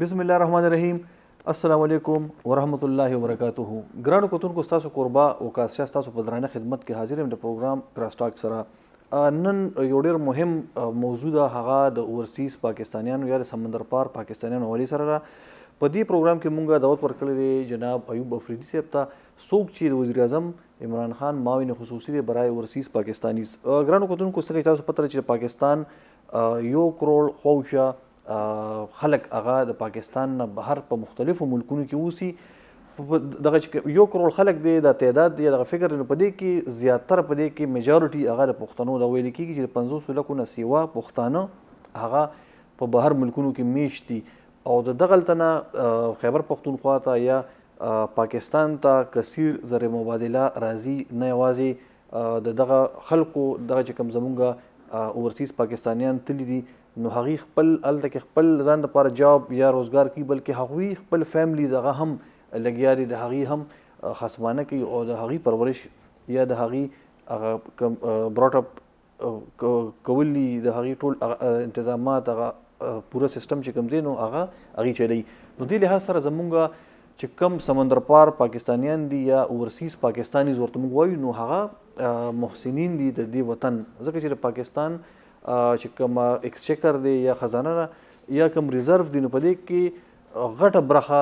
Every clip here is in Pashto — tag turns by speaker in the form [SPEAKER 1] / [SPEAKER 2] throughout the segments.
[SPEAKER 1] بسم الله الرحمن الرحیم. السلام علیکم ورحمۃ اللہ وبرکاتہ. ګرانو کتونکو ستاسو قربا او کاسیا ستاسو په درانه خدمت کې حاضر یم د پروګرام کراس ټاک سره. نن یو ډېر مهم موضوع ده، هغه د اورسیز پاکستانیانو یا د سمندر پار پاکستانیانو حوالې سره ده. په دې پروګرام کې مونږ دعوت ورکړی دی جناب ایوب افریدي صاحب ته، څوک چې د وزیر اعظم عمران خان معاون خصوصي دی برای اورسیز پاکستانیز. ګرانو کتونکو څنګه تاسو پته چې پاکستان 1 کروڑ خواوشا خلک هغه د پاکستان نه بهر په مختلفو ملکونو کې اوسي. دغه چې 1 کروڑ خلک دی د تعداد دی دغه فکر نه پدې کې زیاتره پدې کې میجورټي هغه د پښتنو د ویل کېږي چې 500 لکه نه سیوا پښتانه هغه په بهر ملکونو کې میشت دي او د دغلته نه خیبر پختونخوا ته یا پاکستان ته کثیر زر مبادله راځي، نه یوازې د دغه خلکو دغه چې کوم زمونږ اورسیز پاکستانیان تللی دي نو هغوی خپل هلته کې خپل ځان دپاره جاب یا روزګار کوي، بلکې هغوی خپل فیملیز هغه هم لګیا دي، د هغوی هم خصمانه کوي او د هغوی پرورش یا د هغوی هغه براټ اپ کول دي، د هغوی ټول انتظامات هغه پوره سیستم چې کوم دی نو هغه هغوی چلوي. نو دې لحاظ سره زمونږ چې کوم سمندر پار پاکستانیان دي یا اورسیز پاکستانیز ورته موږ وایو نو هغه محسنین دي د دې وطن، ځکه چې د پاکستان چې کوم ایکسچیکر دی یا خزانه یا کوم ریزرو دی نو په دې کې غټه برخه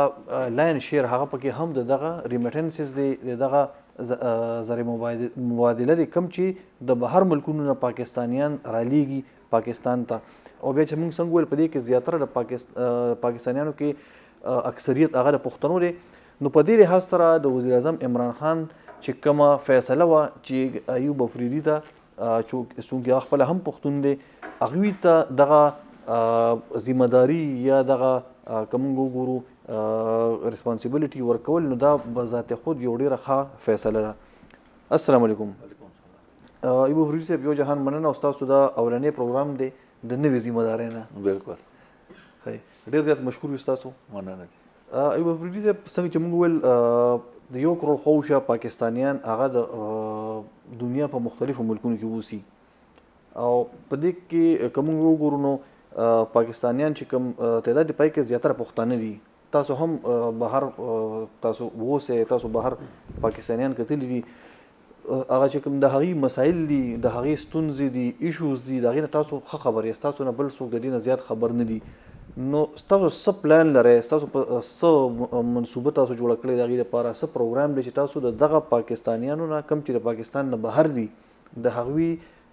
[SPEAKER 1] لاین شیر هغه پکې هم د دغه ریمیټنسز دی، د دغه زر مبادله دی کم چې د بهر ملکونو نه پاکستانیان رالیږي پاکستان ته. او بیا چې موږ څنګه ویل په دې کې زیاتره د پاکستانیانو کې اکثریت هغه د پښتنو دی. نو په دې لحاظ سره د وزیر اعظم عمران خان چې کومه فیصله وه چې ایوب افریدي ته چونکې هغه خپله هم پښتون دی هغوی ته دغه ذمهداري یا دغه که موږ وګورو ریسپانسیبلیټي ورکول نو دا بذات خود یو ډېره ښه فیصله ده. السلام علیکم. ایوب افریدي صاحب، یو جهان مننه او ستاسو دا اولنی پروګرام دی د نوې ذمهدارۍ نه.
[SPEAKER 2] بالکل
[SPEAKER 1] ډېر زیات مشکور یو ستاسو.
[SPEAKER 2] مننه.
[SPEAKER 1] ایوب افریدي صاحب، څنګه چې موږ ویل د 1 کروڑ خواوشا پاکستانیان هغه د دنیا په مختلفو ملکونو کې اوسي او په دې کې که موږ وګورو نو پاکستانیان چې کوم تعداد دی پای کې زیاتره پښتانه دي. تاسو هم بهر تاسو اوسئ، تاسو بهر پاکستانیان کتلي دي، هغه چې کوم د هغوی مسایل دي، د هغوی ستونزې دي، ایشوز دي، د هغوی نه تاسو ښه خبر یاست، تاسو نه بل څوک د دې نه زیات خبر نه دي. نو ستاسو څه پلان لرئ، ستاسو څه منصوبه تاسو جوړه کړې د هغوی لپاره، څه پروګرام دی چې تاسو د دغه پاکستانیانو نه کم چې د پاکستان نه بهر دي د هغوی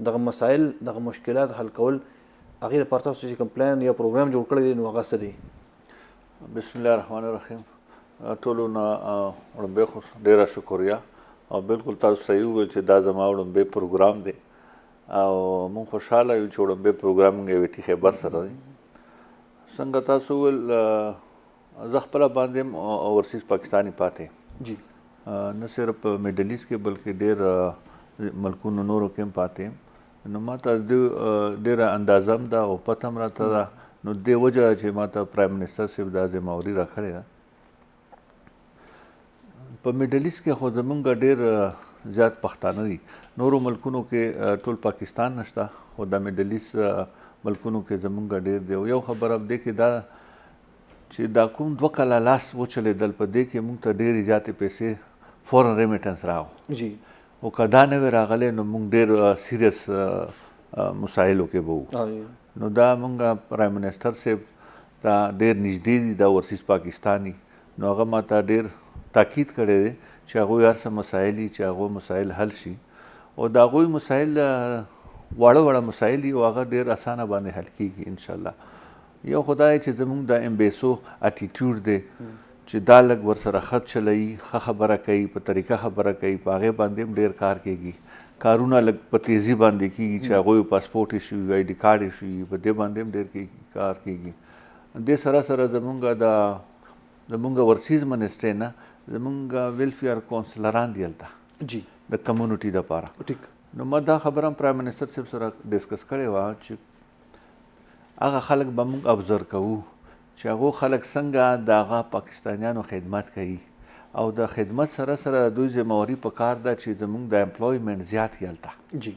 [SPEAKER 1] دغه مسایل دغه مشکلات حل کول هغوی لپاره تاسو چې کوم پلان یا پروګرام جوړ کړی دی نو هغه څه دی؟
[SPEAKER 2] بسم الله الرحمن الرحیم. ټولو نه وړاندې خو ډېره شکریه او بالکل تاسو صحیح وویل چې دا زما وړاندې پروګرام دی او موږ خوشحاله یو چې وړاندې پروګرام موږ یې ویټي خیبر سره دی. څنګه تاسو ویل زه خپله باندې اورسیز پاکستاني پاتې
[SPEAKER 1] جی،
[SPEAKER 2] نه صرف میډل ایسټ کې بلکې ډېر ملکونو نورو کې هم پاتې. نو ما ته ډېره اندازه هم ده او پته هم راته ده، نو دې وجه چې ما ته پرایم منسټر صاحب دا ذمهواري راکړې ده. په میډل ایسټ کې خو زمونږ ډېر زیات پښتانه دي، نورو ملکونو کې ټول پاکستان نشته خو د میډل ایسټ ملکونو کې زمونږ ډېر دی. او یو خبره په دې کې دا چې دا کوم 2 کاله لاس وچلېدل په دې کې موږ ته ډېرې زیاتې پیسې فورن ریمیټنس راغو
[SPEAKER 1] جی،
[SPEAKER 2] او که دا نه وې راغلی نو موږ ډېر سیریس مسایلو کې به وو. نو دا موږ پرایم منسټر صاحب دا ډېر نږدې دي د اورسیز پاکستاني، نو هغه ما ته ډېر تاکید کړی دی چې هغوی هر څه مسایل دي چې هغوی مسایل حل شي او د هغوی مسایل واړه واړه مسایل دي او هغه ډېر اسانه باندې حل کېږي انشاءالله. یو خو دا چې زموږ د امبیسو اټیټیوډ دی چې دا لږ ورسره خط چلوي، ښه خبره کوي، په طریقه خبره کوي، په هغې باندې هم ډېر کار کېږي. کارونه لږ په تیزي باندې کېږي چې هغوی پاسپورټ ایشي وي، آی ډي کارډ ایشي وي، په دې باندې هم ډېر کار کېږي. دې سره سره زموږ اورسیز منسټرۍ نه زموږ ویلفیر کونسلران دي هلته
[SPEAKER 1] جی،
[SPEAKER 2] د کمیونټي دپاره.
[SPEAKER 1] ټیک.
[SPEAKER 2] نو ما دا خبره هم پرایم منسټر صاحب سره ډسکس کړې وه چې هغه خلک به موږ ابزر کوو چې هغو خلک څنګه د هغه پاکستانیانو خدمت کوي او د خدمت سره سره دوی ذمهواري په کار ده چې زموږ د امپلویمنټ زیات وي هلته،
[SPEAKER 1] جی،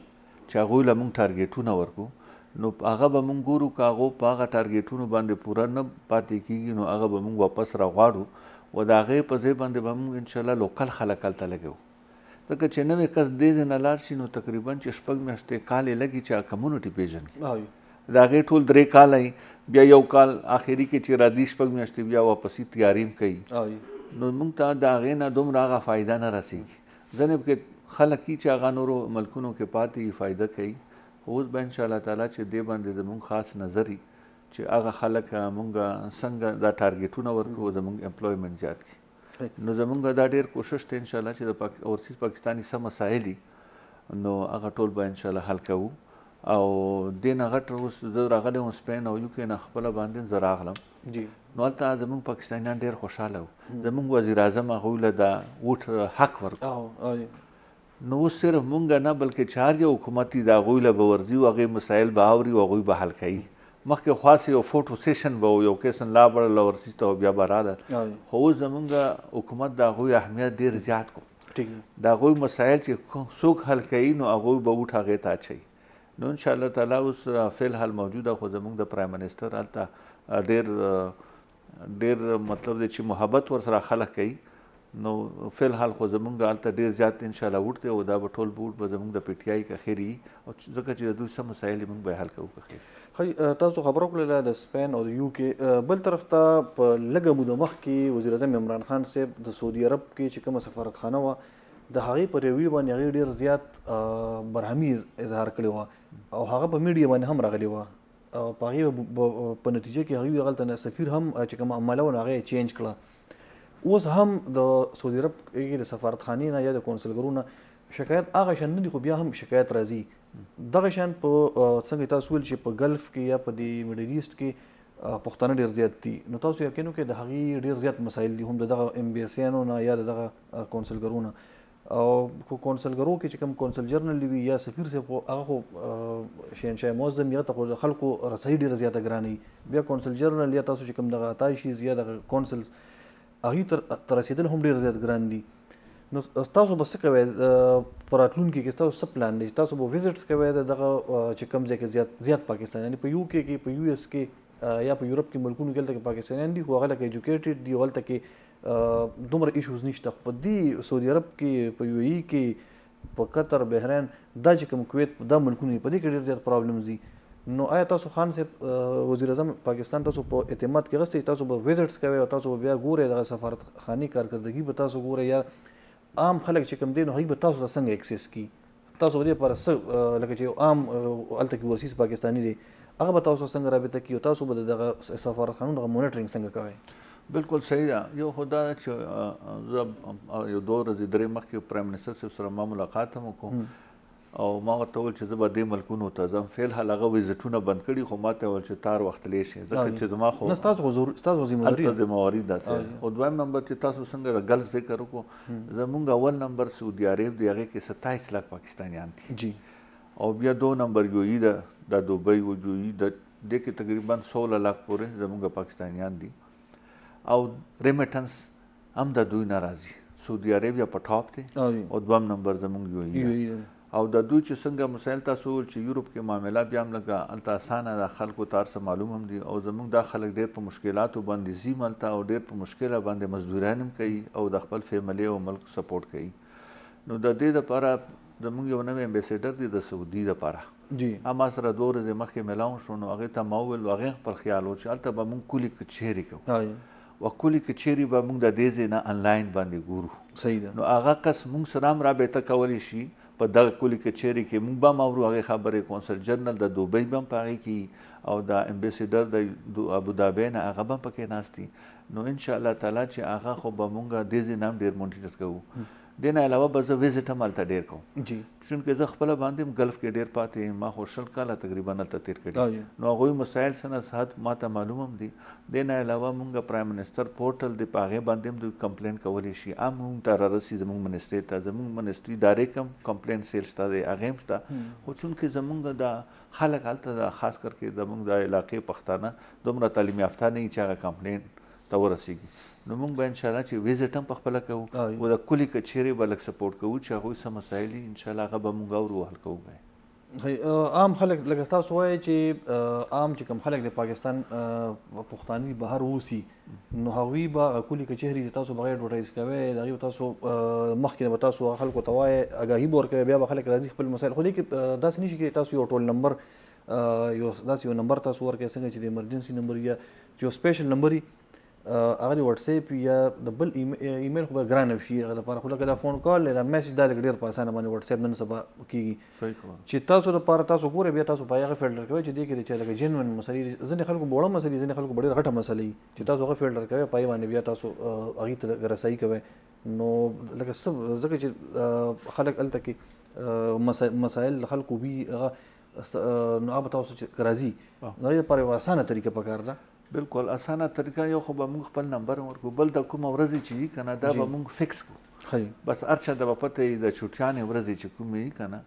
[SPEAKER 2] چې هغوی له موږ ټارګېټونه ورکړو نو هغه به مونږ ګورو که هغو په هغه ټارګېټونو باندې پوره نه پاتې کېږي نو هغه به مونږ واپس راغواړو و د هغې په ځای باندې به مونږ انشاءالله لوکل خلک هلته لګوو ځکه چې نوی کس دې ځای نه لاړ شي نو تقریبا چې 6 میاشتې کال یې لګي چې هغه کمیونټي پېژني د هغې ټول 3 کاله بیا یو کال آخري کې چې راځي 6 میاشتې بیا واپسي تیاري هم کوي نو مونږ ته د هغې نه دومره هغه فایده نه رسېږي ځینې پکې خلک چې هغه نورو ملکونو کې پاتې فایده کوي اوس به انشاءالله تعالی چې دې باندې زمونږ خاص نظر وي چې هغه خلک مونږ څنګه دا ټارګېټونه ورکړو زمونږ امپلویمنټ زیات کړي نو زمونږ دا ډېر کوشش دی انشاءالله چې د اورسیز پاکستاني څه مسایل دي نو هغه ټول به انشاءالله حل کوو او دې نه غټ اوس زه راغلی وم سپین او یوکې نه خپله باندې زه راغلم نو هلته زمونږ پاکستانیان ډېر خوشحاله وو زمونږ وزیر اعظم هغوی له د ووټ حق ورکړو نو اوس صرف مونږ نه بلکې چې هر یو حکومت دي د هغوی له به ورځي او هغې مسایل به اوري او هغوی به حل کوي مخکې خاص یو فوټو سیشن به و یو کیسن لا بړله ورسیز ته بیا به راله خو اوس زمونږ حکومت د هغوی اهمیت ډېر زیات کړو د هغوی مسایل چې څوک حل کوي نو هغوی به ووټ هغې ته اچوي نو انشاءالله تعالی اوس فی الحال موجوده خو زمونږ د پرایم منسټر هلته ډېر مطلب دی چې محبت ورسره خلک کوي نو فی الحال خو زمونږ هلته ډېر زیات انشاءالله ووټ دی او دا به ټول ووټ به زمونږ د پی ټي آی که خیر وي او ځکه چې د دوی څه مسایل دي مونږ به یې حل کوو که خیر
[SPEAKER 1] ښه تاسو خبره وکړله د سپین او د یو کې بل طرف ته په لږه موده مخکې وزیر اعظم عمران خان صاحب د سعودي عرب کې چې کومه سفارتخانه وه د هغې په رویې باندې هغې ډېر زیات برهمي اظهار کړی وه او هغه په میډیا باندې هم راغلی وه او په هغې په نتیجه کې هغوی هغلته سفیر هم چې کومه عمله وه نو هغه یې چینج کړه اوس هم د سعودي عرب کې د سفارتخانې نه یا د کونسلګرو نه شکایت هغه شان نه دي خو بیا هم شکایت راځي دغه شان په څنګه تاسو ویل چې په گلف کې یا په د میډل ایسټ کې پښتانه ډېر زیات دي نو تاسو یقین وکړئ د هغې ډېر زیات مسایل دي هم د دغه امبیسیانو نه یا د دغه کونسلګرو نه او په کونسلګرو کې چې کوم کونسل جنرال وي یا سفیر صاحب هغه خو شهنشاه معظم یا ته خو د خلکو رسۍ ډېره زیاته ګرانوي بیا کونسل جنرال یا تاسو چې کوم دغه اتاشیز یا دغه کونسلز هغې ته رسېدل هم ډېر زیات ګران دي نو تاسو به څه کوئ په راتلونکي کې ستاسو څه پلان دی تاسو به وزټس کوئ د دغه چې کوم ځای کې زیات پاکستانیان یعنې په یو کې په یو ایس کې یا په یورپ کې ملکونو کې هلته کې پاکستانیان دي خو هغه لکه ایجوکیټډ دي او هلته کې دومره ایشوز نشته خو په دې سعودي عرب کې په یو ای کې په قطر بحرین دا چې کوم کویت دا ملکونه په دې کې ډېر زیات پرابلمز دي نو آیا تاسو خان صاحب وزیر اعظم پاکستان تاسو په اعتماد کې غوښتئ تاسو به وزټس کوئ او تاسو به بیا ګورئ دغه سفارتخانې کارکردګي به تاسو ګورئ یا عام خلک چې کوم دی نو هغوی به تاسو ته څنګه اکسس کړي تاسو به دې لپاره څه لکه چې عام هلته کې ورسیز پاکستاني دی هغه به تاسو څنګه رابطه کړي او تاسو به د دغه سفارتخانو دغه مونیټرینګ څنګه کوئ
[SPEAKER 2] بالکل صحیح ده یو خو دا چې زه یو 2 ورځې 3 مخکې پرایم منسټر صاحب سره ما ملاقات هم وکړو او ما ورته وویل چې زه به دې ملکونو ته ځم فی الحال هغه ویزټونه بند کړي خو ما ته ویل چې تار وختلی شي ځکه چې زما خو
[SPEAKER 1] ستاسو
[SPEAKER 2] ذمهواري داسې او دویم نمبر چې تاسو څنګه د ګلف ذکر وکړو زمونږ اول نمبر سعودي عرب دی هغې کې 27 لک پاکستانیان دي
[SPEAKER 1] جی
[SPEAKER 2] او بیا 2 نمبر یو ای ده د دوبۍ او یو ای د دې کې تقریبا 16 لک پورې زمونږ پاکستانیان دي او ریمیټنس هم د دوی نه راځي سعودي عربیا په ټاپ دی او دویم نمبر زمونږ یو ای او د دوی چې څنګه مسایل تاسو وویل چې یورپ کې معامله بیا هم لږه هلته اسانه ده خلکو ته هر څه معلوم هم دي او زموږ دا خلک ډېر په مشکلاتو باندې ځي هلته او ډېر په مشکله باندې مزدوران هم کوي او د خپل فیملی او ملک سپورټ کوي نو د دې دپاره زموږ یو نوی امبیسیډر دی د سعودي دپاره
[SPEAKER 1] جی
[SPEAKER 2] ما سره 2 ورځې مخکې میلاو شو نو هغې ته ما وویل هغې خپل خیال و چې هلته به مونږ کلي کچېرې کوو و کلي کچېرې به مونږ د دې ځای نه انلاین باندې ګورو
[SPEAKER 1] صحیح ده
[SPEAKER 2] نو هغه کس مونږ سره هم رابطه کولی شي په دغه کلي کچېرې کې مونږ به هم اورو هغې خبرې کونسل جنرال د دوبۍ به هم په هغې کې او د امبیسیډر د ابودابۍ نه هغه به هم پکې ناست دي نو انشاءالله تعالی چې هغه خو به مونږ دې ځای نه هم ډېر مونیټر کوو دې نه علاوه به زه وزټ هم هلته ډېر کوم
[SPEAKER 1] جی
[SPEAKER 2] چونکې زه خپله باندې هم ګلف کې ډېر پاتې یم ما خو 20 کاله تقریبا هلته تېر کړي نو هغوی مسایل څه نصحت ما ته معلوم هم دي دې نه علاوه مونږ پرایم منسټر پورټل دی په هغې باندې هم دوی کمپلین کولی شي هم مونږ ته رارسي زموږ منسټرۍ ته زموږ منسټري ډایرکټ هم کمپلین سیل شته دی هغې هم شته خو چونکې زموږ د خلک هلته د خاص کر کې زموږ د علاقې پښتانه دومره تعلیم یافته نه وي چې هغه کمپلین ته ورسېږي نو مونږ به انشاءالله چې وزټ هم پخپله کوو او د کلي کچېرې به لږ سپورټ کوو چې هغوی څه مسایل دي انشاءالله هغه به مونږ اورو حل کوو به
[SPEAKER 1] عام خلک لکه تاسو وایي چې عام چې کوم خلک د پاکستان پښتاني بهر اوسي نو هغوی به کلي کچهري تاسو بغیر اډورټایز کوئ د هغې تاسو مخکې به تاسو خلکو ته وایئ اګاهي به ورکوئ بیا به خلک راځي خپل مسایل خو لیکن داسې نه شي چې تاسو یو ټول نمبر داسې یو نمبر تاسو ورکوئ څنګه چې د ایمرجنسي نمبر یا چې یو سپیشل نمبر هغه د واتساپ یا د بل ایمیل خو به ګرانه شي هغه لپاره خو لکه دا فون کال دا میسج دا لږ ډېر په اسانه باندې واتساپ نن سبا کېږي چې تاسو لپاره تاسو ګورئ بیا تاسو په هغه فلټر کوئ چې دې کې چې لکه جینون مسلې ځینې خلکو وړه مسلې ځینې خلکو ډېره غټه مسله چې تاسو هغه فلټر کوئ په هغې باندې بیا تاسو هغې ته رسایي کوئ نو لکه ځکه چې خلک هلته کې مسایل خلکو وي هغه نو هغه به تاسو چې راځي نو هغې لپاره یوه اسانه طریقه پکار ده
[SPEAKER 2] بالکل اسانه طریقه یو خو به موږ خپل نمبر ورکو بل د کومه ورځې چې وي که نه دا به موږ فکس کړو بس هر چا ته به پته وي د چوټیانې ورځې چې کومې وي که نه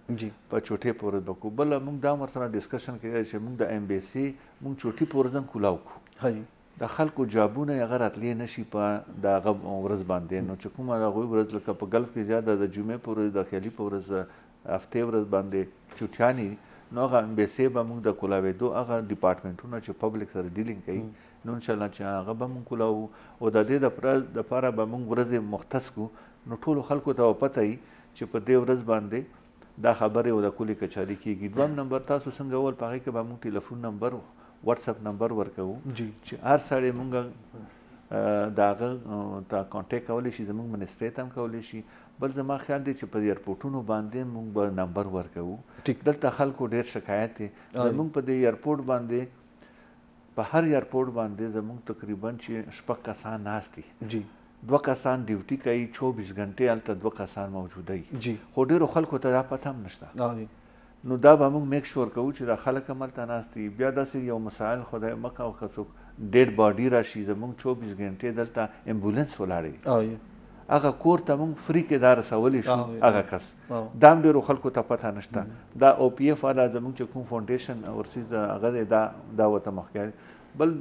[SPEAKER 2] په چوټۍ په ورځ به کوو بله موږ دا ورسره ډسکشن کوي چې موږ د ایمبیسي موږ چوټي په ورځ هم کولاو کړو د خلکو جابونه یې هغه راتلی نه شي په د هغه ورځ باندې نو چې کومه د هغوی ورځ لکه په ګلف کې زیاته د جمعې په ورځ د خیالي په ورځ هفتې ورځ باندې چوټیانې نو هغه ایمبیسي به موږ د کولاوېدو هغه ډپارټمنټونه چې پبلک سره ډیلینګ کوي نو انشاءالله چې هغه به موږ کولاو او د دې دپاره به موږ ورځې مختص کړو نو ټولو خلکو ته به پته وي چې په دې ورځ باندې دا خبرې او د کلي کچاري کېږي دویم نمبر تاسو څنګه وویل په هغې کې به موږ ټلیفون نمبر واتساپ نمبر ورکوو چې هر سړی موږ د هغه ته کانټیکټ کولی شي زموږ منسټرۍ ته هم کولی شي بل زما خیال دی چې په ایرپورټونو باندې موږ به نمبر ورکوو دلته خلکو ډېر شکایت دی زموږ په دې ایرپورټ باندې په هر ایرپورټ باندې زموږ تقریبا چې 6 کسان ناست دي 2 کسان ډیوټي کوي 24 غنټې هلته 2 کسان موجوده وي خو ډېرو خلکو ته دا پته هم نشته نو دا به موږ میک شور کوو چې دا خلک هم هلته ناست دي بیا داسې یو مسایل خدای مکه او که څوک ډیډ باډي راشي زموږ 24 غنټې دلته امبولانس ولاړې وي هغه کور ته موږ فری کې دا رسولی شو هغه کس دا هم ډېرو خلکو ته پته نشته دا او پی ایف والا زموږ چې کوم فاونډیشن ورسیز هغه دی دا ورته مخکې بل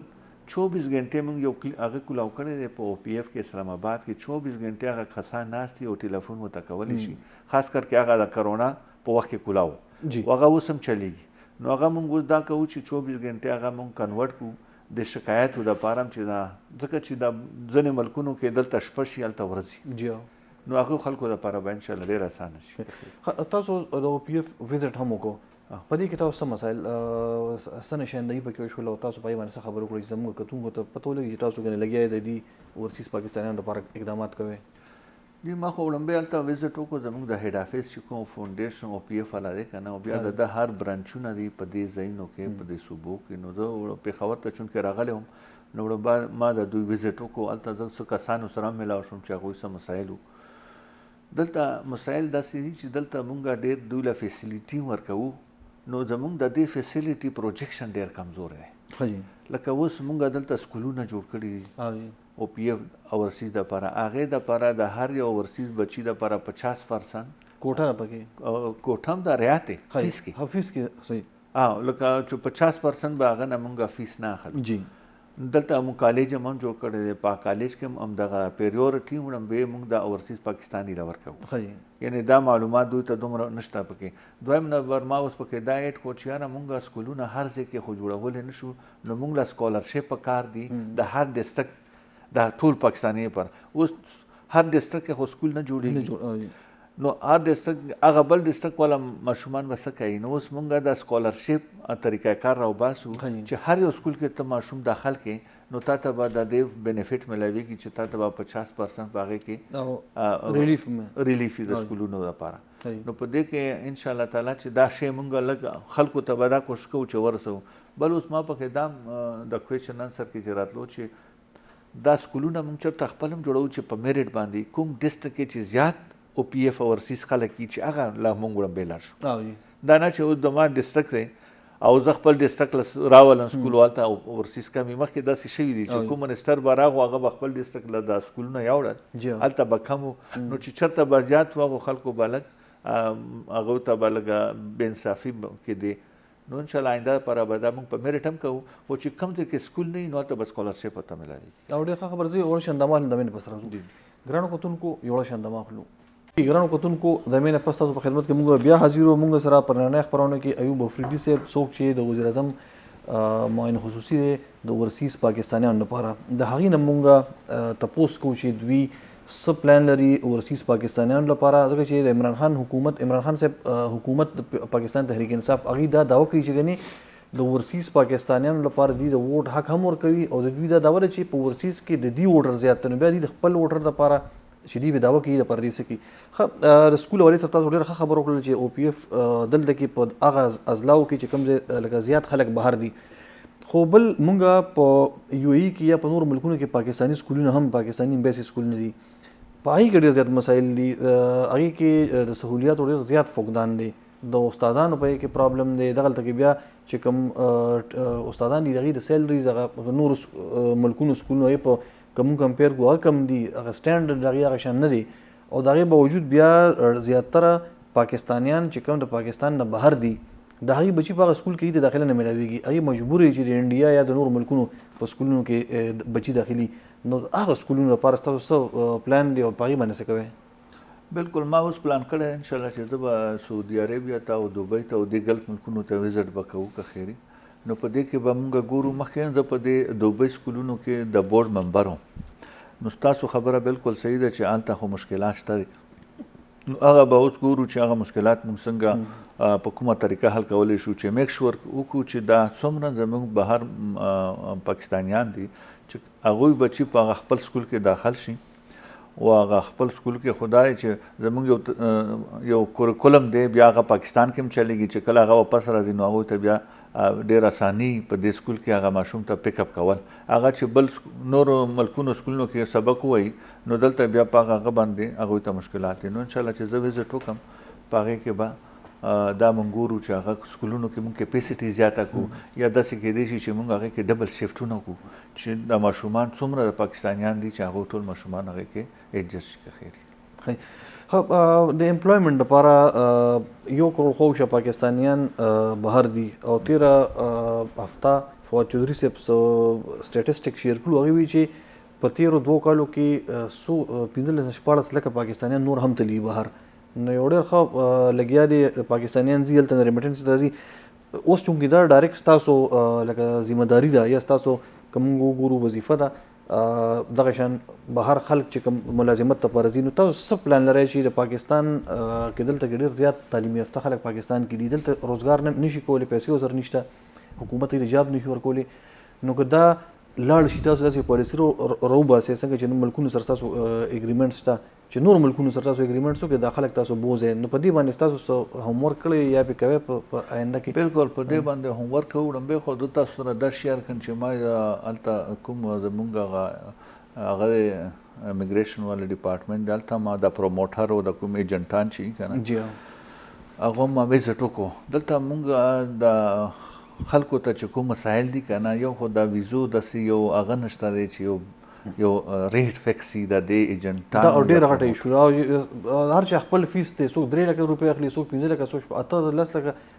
[SPEAKER 2] 24 غنټې موږ یو هغه کولاو کړی دی په او پی ایف کې اسلام آباد کې 24 غنټې هغه کسان ناست دي او ټلیفون ورته کولی شي خاص کر کې هغه د کرونا په وخت کې کولاو هغه اوس هم چلیږي نو هغه موږ اوس دا کوو چې 24 غنټې هغه موږ کنورټ کړو د شکایتو دپاره هم چې دا ځکه چې دا ځینې ملکونو کې دلته شپه شي هلته ورځي نو هغو خلکو دپاره به انشاءالله ډېر اسانه شي
[SPEAKER 1] تاسو د او پی ایف وزټ هم وکړو په دې کې تاسو څه مسایل څه نشاندهي پکې وشول او تاسو په هغې باندې څه خبرې وکړئ چې زموږ کتونکو ته پته ولګي چې تاسو ګنې لګیا یې د دې اورسیز پاکستانیانو لپاره اقدامات کوئ
[SPEAKER 2] جی ما خو وړاندې هلته وزټ وکړو زموږ د هیډ افیس چې کوم فاونډیشن او پی ایف والا دی که نه او بیا د هر برانچونه دي په دې ځایونو کې په دې صوبو کې نو زه پېښور ته چونکې راغلی وم نو وړاندې ما د دوی وزټ وکړو هلته زه څه کسانو سره هم ملاو شوم چې هغوی څه مسایل وو دلته مسایل داسې دي چې دلته مونږ ډېر دوی له فیسیلیټي ورکوو نو زموږ د دې فیسیلیټي پروجیکشن ډېر کمزور دی لکه اوس مونږ دلته سکولونه جوړ کړي دي او پی ایف اورسیز دپاره هغې دپاره د هر یو اورسیز بچي دپاره 50%
[SPEAKER 1] کوټه ده پکې
[SPEAKER 2] کوټه هم د رعایت دی فیس کې
[SPEAKER 1] فیس کې صحیح
[SPEAKER 2] لکه چې 50% به هغه نه مونږ فیس نه اخلو
[SPEAKER 1] جی
[SPEAKER 2] دلته مونږ کالج هم جوړ کړی دی په کالج کې هم دغه پیریورټي وړاندې مونږ د اورسیز پاکستاني را ورکوو یعنې دا معلومات دوی ته دومره نشته پکې دویم نمبر ما اوس پکې دا ایډ کړو چې یاره مونږ سکولونه هر ځای کې خو جوړولی نه شو نو مونږ له سکالرشپ پکار دي د هر ډسټرکټ د ټول پاکستاني پر اوس هر ډسټرکټ کې خو سکول نه جوړېږي نو هر ډسټرکټ هغه بل ډسټرکټ والا ماشومان به څه کوي نو اوس مونږ د سکالرشپ طریقه کار راوباسو چې هر یو سکول کې ته ماشوم داخل کې نو تا ته به د دې بینیفټ ملاویږي چې تا ته به 50% په هغې کې ریلیف د سکولونو لپاره نو په دې کې انشاءالله تعالی چې دا شی مونږ لږ خلکو ته به دا کوشش کوو چې ورسوو بل اوس ما پکې دا د کویشن انسر کې چې راتلو چې دا سکولونه مونږ چېرته خپل هم جوړوو چې په میرټ باندې کوم ډسټرکټ کې چې زیات او پی ایف اورسیز خلک دي چې هغه له مونږ وړاندې لاړ شو دا نه چې اوس زما ډسټرکټ دی او زه خپل ډسټرکټ راولم سکول هلته اورسیز کمې مخکې داسې شوي دي چې کوم منسټر به راغو هغه به خپل ډسټرکټ له دا سکولونه یوړل هلته به کم نو چې چېرته به زیات و هغو خلکو به لږ هغو ته به لږه بېانصافي کې دی نو انشاءالله آینده لپاره به دا موږ په میرټ هم کوو خو چې کوم ځای کې سکول نه وي نو هلته به سکالرشپ ورته ملاوي
[SPEAKER 1] او ډېر ښه خبره زه یوه شندامه د مینې پس راځو ګرانو کتونکو یوه شندامه اخلو ګرانو کتونکو د مینه پس تاسو په خدمت کې موږ بیا حاضر یو. موږ سره په نړۍ خبرونه کې ایوب افریدي صاحب څوک چې د وزیر اعظم معین خصوصي دی د اورسیز پاکستانیانو لپاره. د هغې نه موږ تپوس کوو چې دوی څه پلان لري اورسیز پاکستانیانو لپاره، ځکه چې د عمران خان صاحب حکومت د پاکستان تحریک انصاف هغې دا دعوه کوي چې ګنې د اورسیز پاکستانیانو لپاره دوی د ووټ حق هم ورکوي او د دوی دا دعوه ده چې په اورسیز کې د دوی ووټر زیات دی، نو بیا دوی د خپل ووټر لپاره چې دوی به دعوه کوي د پردیسه کې. د سکول حوالې سره تاسو ډېره ښه خبره وکړله چې او پی اف دلته کې په هغه اضلاعو کې چې کوم ځای لکه زیات خلک بهر دي، خو بل مونږ په یو ای کې یا په نورو ملکونو کې پاکستاني سکولونه هم پاکستاني امبیسي سکولونه دي، په هغې کې ډېر زیات مسایل دي، هغې کې د سهولیاتو ډېر زیات فقدان دی، د استادانو په کې پرابلم دی. دغلته کې بیا چې کوم استادان دي د هغې د سیلریز هغه نورو ملکونو سکولونو هغې په کوم کمپیر کو هغه کم دي، هغه سټینډرډ هغې هغه شان نه دی، او د هغې باوجود بیا زیاتره پاکستانیان چې کوم د پاکستان نه بهر دي د هغې بچي په هغه سکول کې د داخله نه میلاویږي، هغې مجبور چې د انډیا یا د نورو ملکونو په سکولونو کې بچي داخلي. نو هغه سکولونو لپاره ستاسو څه پلان دی او په هغې باندې څه کوئ؟
[SPEAKER 2] بالکل ما اوس پلان کړی انشاءالله چې زه به سعودي عربیا ته او دوبۍ ته او دې ګلف ملکونو ته وزټ به کوو که خیري. نو په دې کې به موږ ګورو، مخکې زه په دې دوبۍ سکولونو کې د بورډ ممبر وم، نو ستاسو خبره بالکل صحیح ده چې هلته خو مشکلات شته دي، نو هغه به اوس ګورو چې هغه مشکلات موږ څنګه په کومه طریقه حل کولی شو، چې میک شور وکړو چې دا څومره زموږ بهر پاکستانیان دي چې هغوی بچي په هغه خپل سکول کې داخل شي او هغه خپل سکول کې خدای چې زموږ یو کورکولم دی بیا هغه پاکستان کې هم چلیږي، چې کله هغه واپس راځي نو هغوی ته بیا ډېر اساني په دې سکول کې هغه ماشوم ته پیک اپ کول، هغه چې بل نورو ملکونو سکولونو کې سبق ووایي نو دلته بیا په هغه باندې هغوی ته مشکلات دي. نو انشاءالله چې زه وزټ وکړم په هغې کې به دا مونږ ګورو چې هغه سکولونو کې مونږ کیپیسټي زیاته کړو یا داسې کیدای شي چې مونږ هغې کې ډبل شفټونه کړو چې د ماشومان څومره د پاکستانیان دي چې هغوی ټول ماشومان هغې کې ایډجسټ شي که خیري.
[SPEAKER 1] د امپلایمنټ لپاره 1 کروڑ خواوشا پاکستانیان بهر دي او تیره هفته فواد چودھری صاحب سټیټسټک شیر کړو، هغې وایي چې په تیرو 2 کالو کې 15-14 لکه پاکستانیان نور هم تلي بهر. نو یو ډېر ښه لګیا دي پاکستانیان ځي هلته ریمیټنس ته راځي. اوس چونکې دا ډایرکټ ستاسو لکه ذمه داري ده یا ستاسو که موږ وګورو وظیفه ده دغه شان بهر خلک چې کوم ملازمت ته راځي، نو تاسو څه پلان لرئ چې د پاکستان کې دلته کې ډېر زیات تعلیم یافته خلک پاکستان کې دي، دلته روزګار نشي کولی، پیسې ورسره نشته، حکومت یې جاب نشي ورکولی، نو که دا لاړ شي تاسو داسې پالیسي راوباسئ څنګه چې ملکونو سره ستاسو اګریمنټ شته چې نور ملکونو سره تاسو اګریمنټ وکړئ دا خلک تاسو بوځئ، نو په دې باندې ستاسو څه هومورک کړی یا پې کوئ په آینده کې؟
[SPEAKER 2] بالکل په دې باندې هومورک کوو. ډمبې خو زه تاسو سره دا شیر کړم چې ما هلته کوم زمونږ هغه امیګریشن والا ډپارټمنټ دی هلته ما د پروموټر او د کوم ایجنټان چې که نه هغه ما وزټ وکړو. دلته مونږ د خلکو ته چې کوم مسایل دي که نه، یو خو د ویزو داسې یو هغه نشته دی چې یو ریټ فکس وي د دې ایجنټانو،
[SPEAKER 1] دا ډېره غټه ایشو ده، هر چا خپل فیس دی، څوک 3 لکه روپۍ اخلي، څوک 15 لکه، څوک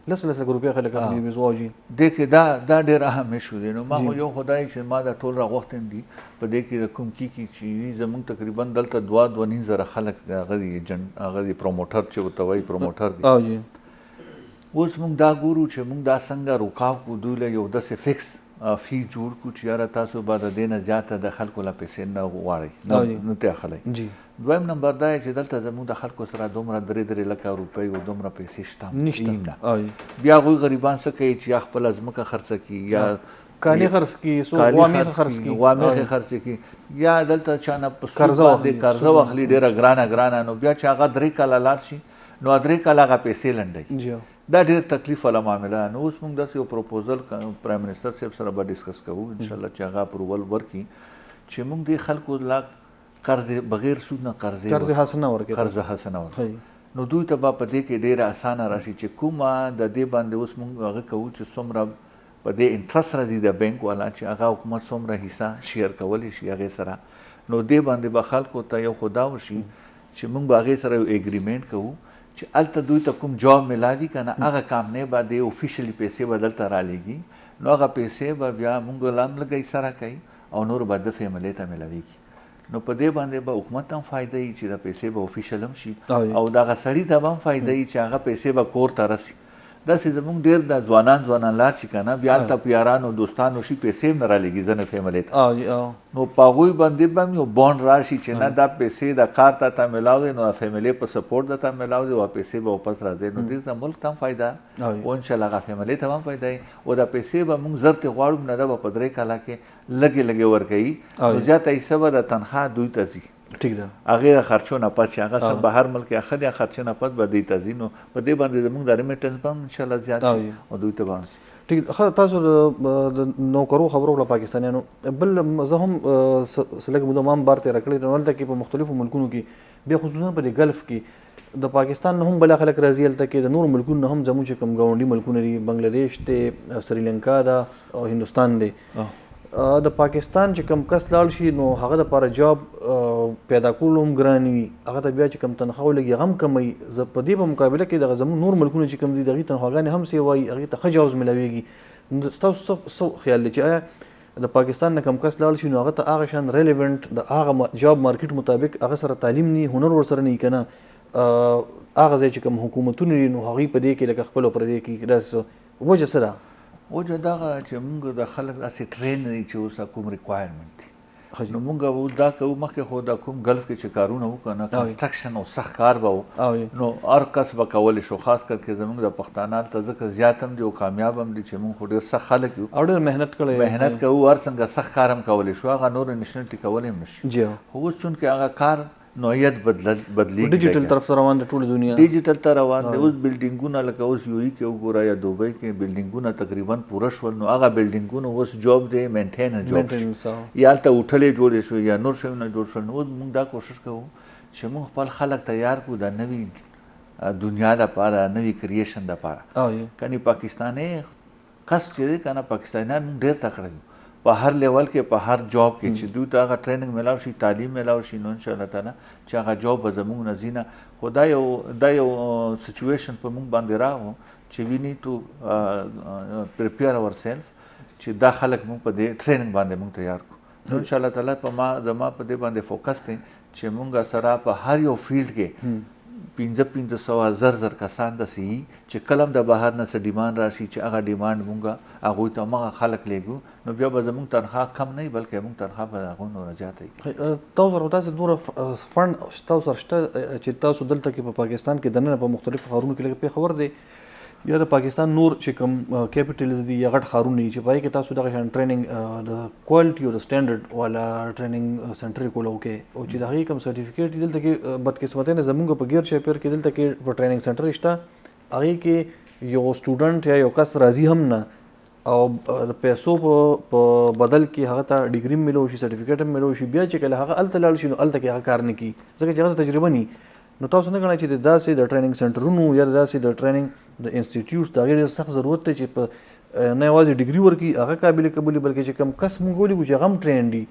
[SPEAKER 1] 10 لکه روپۍ خلک اخلي ویزو واجي.
[SPEAKER 2] دې کې دا ډېر اهم ایشو دی. نو ما خو یو خدای چې ما دا ټول راغوښتي دي په دې کې د کوم کې چې زموږ تقریبا دلته 2.5 زره خلک هغه دي پروموټر چې ورته وایي پروموټر دي. اوس موږ دا ګورو چې موږ دا څنګه روکاو کړو، دوی له یو داسې فکس فی جوړ کړو چې یاره تاسو به د دې نه زیاته د خلکو له پیسې نه غواړئ نه ته اخلئ. دویم نمبر دا چې دلته زموږ د خلکو سره دومره 3 لکه روپۍ او دومره پیسې شته نشته، بیا هغوی غریبان څه کوي چې یا خپله ځمکه خرڅه کړي یا
[SPEAKER 1] کالي خرڅ کړي، غوامیخه
[SPEAKER 2] خرڅ کړي، یا دلته چا نه په قرضه واخلي ډېره ګرانه، نو بیا چې هغه 3 کاله لاړ شي نو 3 کاله هغه پیسې لنډوي. دا ډېر تکلیف والا معامله. نو اوس موږ داسې یو پروپوزل پرایم منسټر صاحب سره به ډسکس کوو انشاءالله چې هغه اپروول ورکړي چې موږ دې خلکو لا قرض بغیر سود نه قرض حسنه ورکړي، نو دوی ته به په دې کې ډېره اسانه راشي چې کومه د دې باندې اوس موږ هغه کوو چې څومره په دې انټرست راځي د بینک والا چې هغه حکومت څومره حصه شیر کولی شي هغې سره، نو دې باندې به خلکو ته یو خو دا وشي چې موږ به هغې سره یو اګریمنټ کوو چې هلته دوی ته کوم جاب میلاوي که نه هغه کامپنۍ به د افیشلي پیسې به دلته رالیږي، نو هغه پیسې به بیا موږ له هم لږ سره کوي او نور به د فیملۍ ته میلاویږي. نو په دې باندې به حکومت هم فایده وي چې دا پیسې به افیشل هم شي او دغه سړي ته به هم فایده وي چې هغه پیسې به کور ته رسي. داسې زمونږ ډېر د ځوانان لاړ شي که نه بیا هلته په یارانو دوستانو شي پیسې هم نه رالېږي ځنې فیملۍ ته، نو په هغوی باندې به هم یو بانډ راشي چې نه دا پیسې د کار ته میلاو دی، نو د فیملۍ په سپورټ درته میلاو دی او پیسې به واپس راځي، نو دې ته ملک ته هم فایده او انشاءالله هغه فیملۍ ته هم فایده وي او دا پیسې به موږ زر ترې غواړو نه دا به په 3 کاله کې لږې ورکوي، نو زیاته حصه به د تنخوا دوی ته ځي.
[SPEAKER 1] ټیک ده.
[SPEAKER 2] هغې د خرچو نه پس چې هغه څه بهر ملک اخلي هغه خرچې نه پس به دوی ته ځي، نو په دې باندې زموږ د ریمیټنس به هم انشاءالله زیات شي او دوی ته به هم
[SPEAKER 1] ټیک. تاسو د نوکرو خبرو وکړه پاکستانیانو، بل زه هم لږ موده ما هم بار تېره کړې، هلته کې په مختلفو ملکونو کې بیا خصوصا په دې گلف کې د پاکستان نه هم بلا خلک راځي، هلته کې د نورو ملکونو نه هم زموږ چې کوم ګاونډي ملکونه دي، بنګلادیش دی، سریلنکا ده او هندوستان دی، د پاکستان چې کم کس لاړ شي نو هغه دپاره جاب پیدا کول هم ګران وي، هغه ته بیا چې کم تنخوا ولګي هغه هم کم وي. په دې په مقابله کې دغه زموږ نور ملکونه چې کم دي د هغې تنخواګانې هم سې وایي، هغې ته ښه جواز میلاویږي. نو ستاسو څه خیال دی چې آیا د پاکستان نه کم کس لاړ شي نو هغه ته هغه شان ریلیونټ د هغه جاب مارکیټ مطابق هغه سره تعلیم نی، هنر ورسره نه وي که نه، هغه ځای چې کوم حکومتونه دي نو هغوی په دې کې لکه خپل او پردې کې داسې وجه څه ده؟
[SPEAKER 2] وجه دغه چې موږ د خلک داسې ټرین نه دي چې اوس کوم ریکوایرمنټ دي، نو موږ اوس دا کوو. مخکې خو دا کوم ګلف کې چې کارونه وکړو نه کنسټرکشن او سخت کار به و، نو هر کس به کولی شو، خاص کر کې زموږ د پښتانه هلته ځکه زیات هم دي او کامیاب هم دي چې موږ خو ډېر سخت خلک یو
[SPEAKER 1] او ډېر محنت
[SPEAKER 2] کوو، هر څنګه سخت کار هم کولی شو، هغه نور نیشنلټي کولی هم نشي. خو اوس چونکې هغه کار نوعیت بدلیږي،
[SPEAKER 1] ډیجیټل طرف ته روان دی، ټوله دنیا
[SPEAKER 2] ډیجیټل ته روان دی. اوس بلډینګونه لکه اوس یوئی کې وګوره یا دوبۍ کې بلډینګونه تقریبا پوره شول، نو هغه بلډینګونه اوس جاب دی مینټین جاب یا هلته هوټلې جوړې شوې یا نور شیونه جوړ شول. نو اوس موږ دا کوشش کوو چې موږ خپل خلک تیار کړو د نوي دنیا دپاره، نوي کریشن دپاره. کنې پاکستاني کس چې دی که نه پاکستانیان موږ ډېر تکړه یو په هر لیول کې، په هر جاب کې چې دوی ته هغه ټریننګ میلاو شي، تعلیم میلاو شي، نو انشاءالله تعالی چې هغه جاب به زموږ نه ځي نه. خو دا یو سچویشن په موږ باندې راغو چې وی نیډ ټو پریپیر اور سیلف چې دا خلک موږ په دې ټریننګ باندې موږ تیار کړو. نو انشاءالله تعالی زما په دې باندې فوکس دی چې موږ سره په هر یو فیلډ کې 500 کسان داسې وي چې کله هم د بهر نه څه ډیمانډ راشي چې هغه ډیمانډ مونږ هغوی ته هماغه خلک لیږو، نو بیا به زموږ تنخوا کم نه وي بلکې موږ تنخوا به د هغوی نوره زیاته وي.
[SPEAKER 1] تاسو سره داسې دومره فنډ تاسو سره شته چې تاسو دلته کې په پاکستان کې دننه په مختلفو ښارونو کې لکه پېښور دی یا د پاکستان نور چې کوم کیپیټلز دي یا غټ ښارونه دي چې په هغې کې تاسو دغه شان ټریننګ د کوالټي او د سټینډرډ والا ټریننګ سنټر یې کولو کې او چې د هغې کوم سرټیفیکیټ دي دلته کې بدقسمتۍ نه زموږ په ګیر شاپیر کې دلته کې په ټریننګ سنټر شته، هغې کې یو سټوډنټ یا یو کس راځي هم نه او د پیسو په بدل کې هغه ته ډیګري هم میلو شي، سرټیفیکیټ هم میلو شي، بیا چې کله هغه هلته لاړ شي نو هلته کې هغه کار نه کوي ځکه چې هغه ته تجربه نه وي. نو تاسو نه ګڼئ چې د داسې د ټریننګ سنټرونو یا داسې د ټریننګ د انسټیټیوټس د هغې ډېر سخت ضرورت دی چې په نه یوازې ډیګري ورکړي هغه قابل قبول بلکې چې کوم کس موږ ولیږو چې هغه هم ټرینډ دي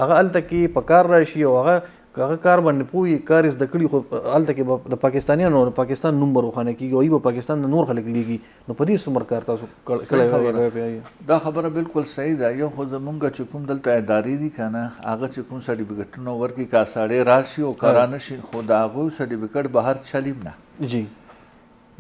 [SPEAKER 1] هغه هلته کې په کار راشي او هغه کار باندې پوهوي، کار یې زده کړي، خو هلته کې د پاکستانیانو د پاکستان نوم به روښانه کېږي او هغوی به پاکستان د نور خلک لیږي. نو په دې څومره کار تاسو کړی؟
[SPEAKER 2] دا خبره بالکل صحیح ده. یو خو زمونږ چې کوم دلته ادارې دي که نه هغه چې کوم سرټیفیکټونه ورکړي که سړی راشي او که رانشي خو د هغوی سرټیفیکټ بهر چلیم نه
[SPEAKER 1] جی.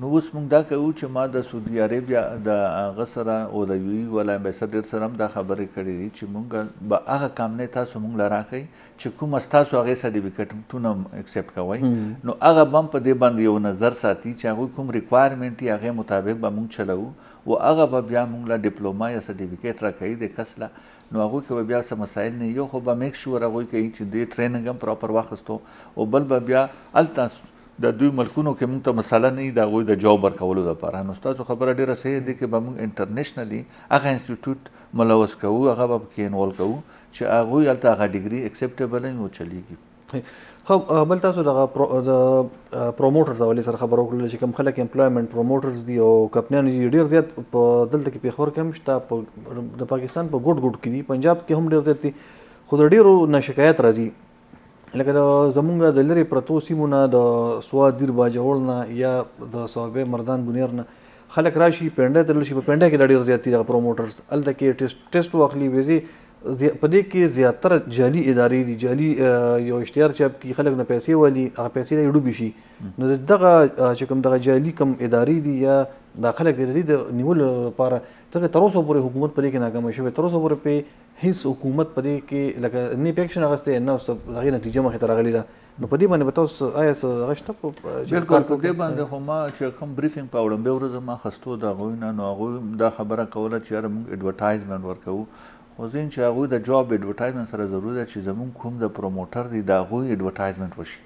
[SPEAKER 2] نو اوس موږ دا کوو چې ما د سعودي عربیا د هغه سره او د یوئی والا امبیسډر سره هم دا خبرې کړې دي چې موږ به هغه کامنۍ تاسو موږ له راکوئ چې کوم ستاسو هغې سرټیفیکټونه اکسپټ کوئ، نو هغه به هم په دې باندې یو نظر ساتي چې هغوی کوم ریکوایرمنټ یې هغې مطابق به موږ چلوو او هغه به بیا موږ له ډپلوما یا سرټیفیکیټ راکوي د کس له، نو هغوی کې به بیا څه مسایل نه یو خو به میک شور هغوی کوي چې دې ټریننګ هم پراپر واخیستو او بل به بیا هلته د دوی ملکونو کې موږ ته مسله نه وي د هغوی د جاب ورکولو دپاره. نو ستاسو خبره ډېره صحیح دی کې به موږ انټرنیشنلي هغه انسټیټیوټ ملوث کوو، هغه به پکې انوالو کوو چې هغوی هلته هغه ډیګري اکسپټیبل وي او چلیږي.
[SPEAKER 1] خو بل تاسو دغه د پروموټرز حوالې سره خبره وکړله چې کوم خلک امپلایمنټ پروموټرز دي او کمپنیان دي ډېر زیات په دلته کې پېښور کې هم شته، د پاکستان په ګوټ ګوټ کې دي، پنجاب کې هم ډېر زیات دي، خو د ډېرو نه شکایت راځي لکه زمونږ د لرې پرتو سیمو نه د سوات دیر باجوړ نه یا د صوابۍ مردان بنیر نه خلک راشي پنډۍ ته لاړ شي، په پنډۍ کې دا ډېر زیات دي دغه پروموټرز، هلته کې ټیسټ واخلي، ویزې په دې کې زیاتره جعلي ادارې دي، جعلي یو اشتهار چاپ کی خلک نه پیسې ولي، هغه پیسې د ډوبې شي. نو دغه چې کوم دغه جعلي کوم ادارې دي یا د خلک د دې د نیولو لپاره څنګه تر اوسه پورې حکومت په دې کې ناکامه شوی، تر اوسه پورې په هیڅ حکومت په دې کې لکه نه اکشن اخیستی نه هغې نتیجه مخې ته راغلې ده. نو په دې باندې به تاسو آیا څه هغه شته؟
[SPEAKER 2] بالکل په دې باندې خو ما چې کوم بریفینګ په وړاندې ورځ ما خستو د هغوی نه، نو هغوی دا خبره کوله چې یاره موږ اډورټایزمنټ ورکوو، خو ځین چې هغوی د جاب اډورټایزمنټ سره ضروري ده چې زموږ کوم د پروموټر دی د هغوی اډورټایزمنټ وشي،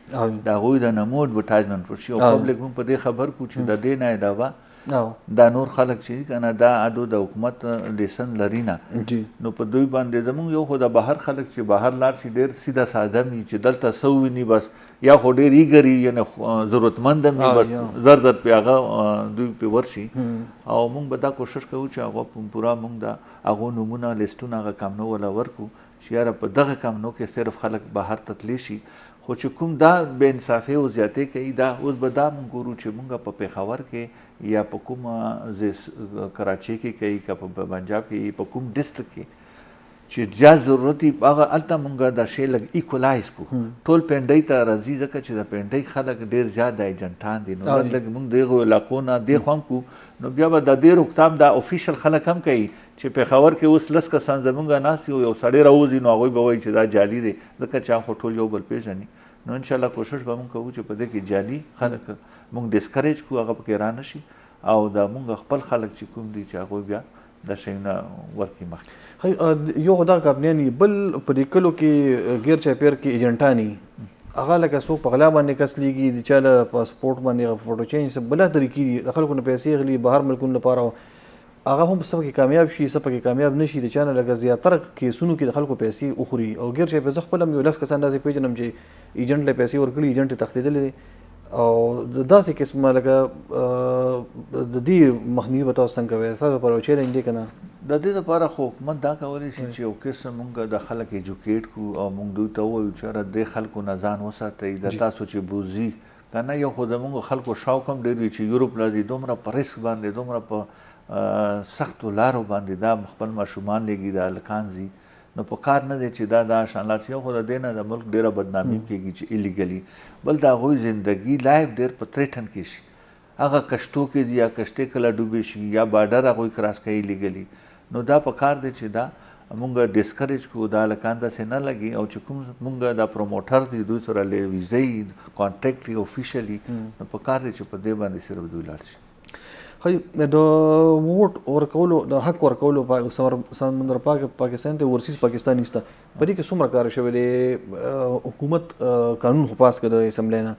[SPEAKER 2] د هغوی د نمو اډورټایزمنټ وشي او پبلک موږ په دې خبر کړو چې د دې نه علاوه دا نور خلک چې کنه دا اډو د حکومت لیسن لري نه، نو په دوی باندې زموږ یو خو د بهر خلک چې بهر لاړ شي ډېر سیده ساده وي چې دلته څه وویني بس یا خو ډېر ایګر وي یعنې ضرورتمند هم وي بس زر زر پې هغه دوی پې ورشي. او موږ به دا کوشش کوو چې هغه پوره موږ د هغو نومونه لیسټونه هغه کامنو وله ورکړو چې یاره په دغه کامنو کې صرف خلک بهر ته تللی شي. خو چې کوم دا بې انصافي او زیاتې کوي دا اوس به دا موږ ګورو چې موږ په پېښور کې یا په کوم کراچۍ کې کوي که په پنجاب کې په کوم ډسټرکټ کې چې زیات ضرورت وي هغه هلته موږ دا شی لږ ایکولایز کړو. ټول پنډۍ ته راځي ځکه چې د پنډۍ خلک ډېر زیات د ایجنټان دي، نو لږ موږ د هغو علاقو نه دې خوا هم کړو. نو بیا به د دې روکتام دا افیشل خلک هم کوي چې پېښور کې اوس 10 کسان زموږ ناست یو سړی راوځي نو هغوی به وایي چې دا جعلي دی ځکه چې هغه خو ټول یو بل پېژني. نو انشاءالله کوشش به موږ کوو چې په دې کې جعلي خلک موږ ډسکریج کړو، هغه پکې را نه شي او د موږ خپل خلک چې کوم دي چې هغوی بیا د شیونه ورکړي مخکې.
[SPEAKER 1] یو خو دغه کابنیان بل په دې کلو کې غیر چاپیر کې ایجنټان هغه لکه څوک په غلا باندې کس لیږي، د چا له پاسپورټ باندې فوټو چینج بله طریقې دي، د خلکو نه پیسې اخلي بهر ملکونو لپاره، هغه هم څه پکې کامیاب شي څه پکې کامیاب نه شي. د چا نه لکه زیاتره کیسونو کې د خلکو پیسې وخوري او غیر چاپیر. زه خپل هم یو 10 کسان داسې پېژنم چې ایجنټ له پیسې ورکړي، ایجنټ یې تښتېدلی دی او داسې قسمه لکه د دې مخنیوي به تاسو څنګه کوئ؟ ستاسو لپاره یو چیلنج دی که نه؟
[SPEAKER 2] د دې لپاره خو حکومت دا کولی شي چې یو قسم موږ د خلک ایجوکیټ کړو او موږ دوی ته ووایو چې یاره دې خلکو نه ځان وساتئ، د تاسو چې بوځي که نه یو خو زموږ خلکو شوق هم ډېر وي چې یوروپ له ځي دومره په ریسک باندې دومره په سختو لارو باندې دا خپل ماشومان لیږي د هلکان ځي، نو په کار نه دی چې دا شان لاړ شي. یو خو د دې نه د ملک ډېره بدنامي کېږي چې ایلیګلي، بل د هغوی زندګي لایف ډېر په تریټن کې شي، هغه کشتو کې دي یا کشتې کله ډوبې شي یا بارډر هغوی کراس کوي ایلیګلي. نو دا په کار دی چې دا مونږ ډسکریج کړو، دا هلکان داسې نه لګي او چې کوم مونږ دا پروموټر دي دوی سره ویزې کانټیکټ وي افیشلي، نو په کار دی چې په دې باندې صرف دوی لاړ شي.
[SPEAKER 1] د ووټ ورکولو د حق ورکولو سمندر پاکستان ته ورسیز پاکستان نشته، په دې کې څومره کار شوی دی؟ حکومت قانون خو پاس کړ د اسمبلی نه،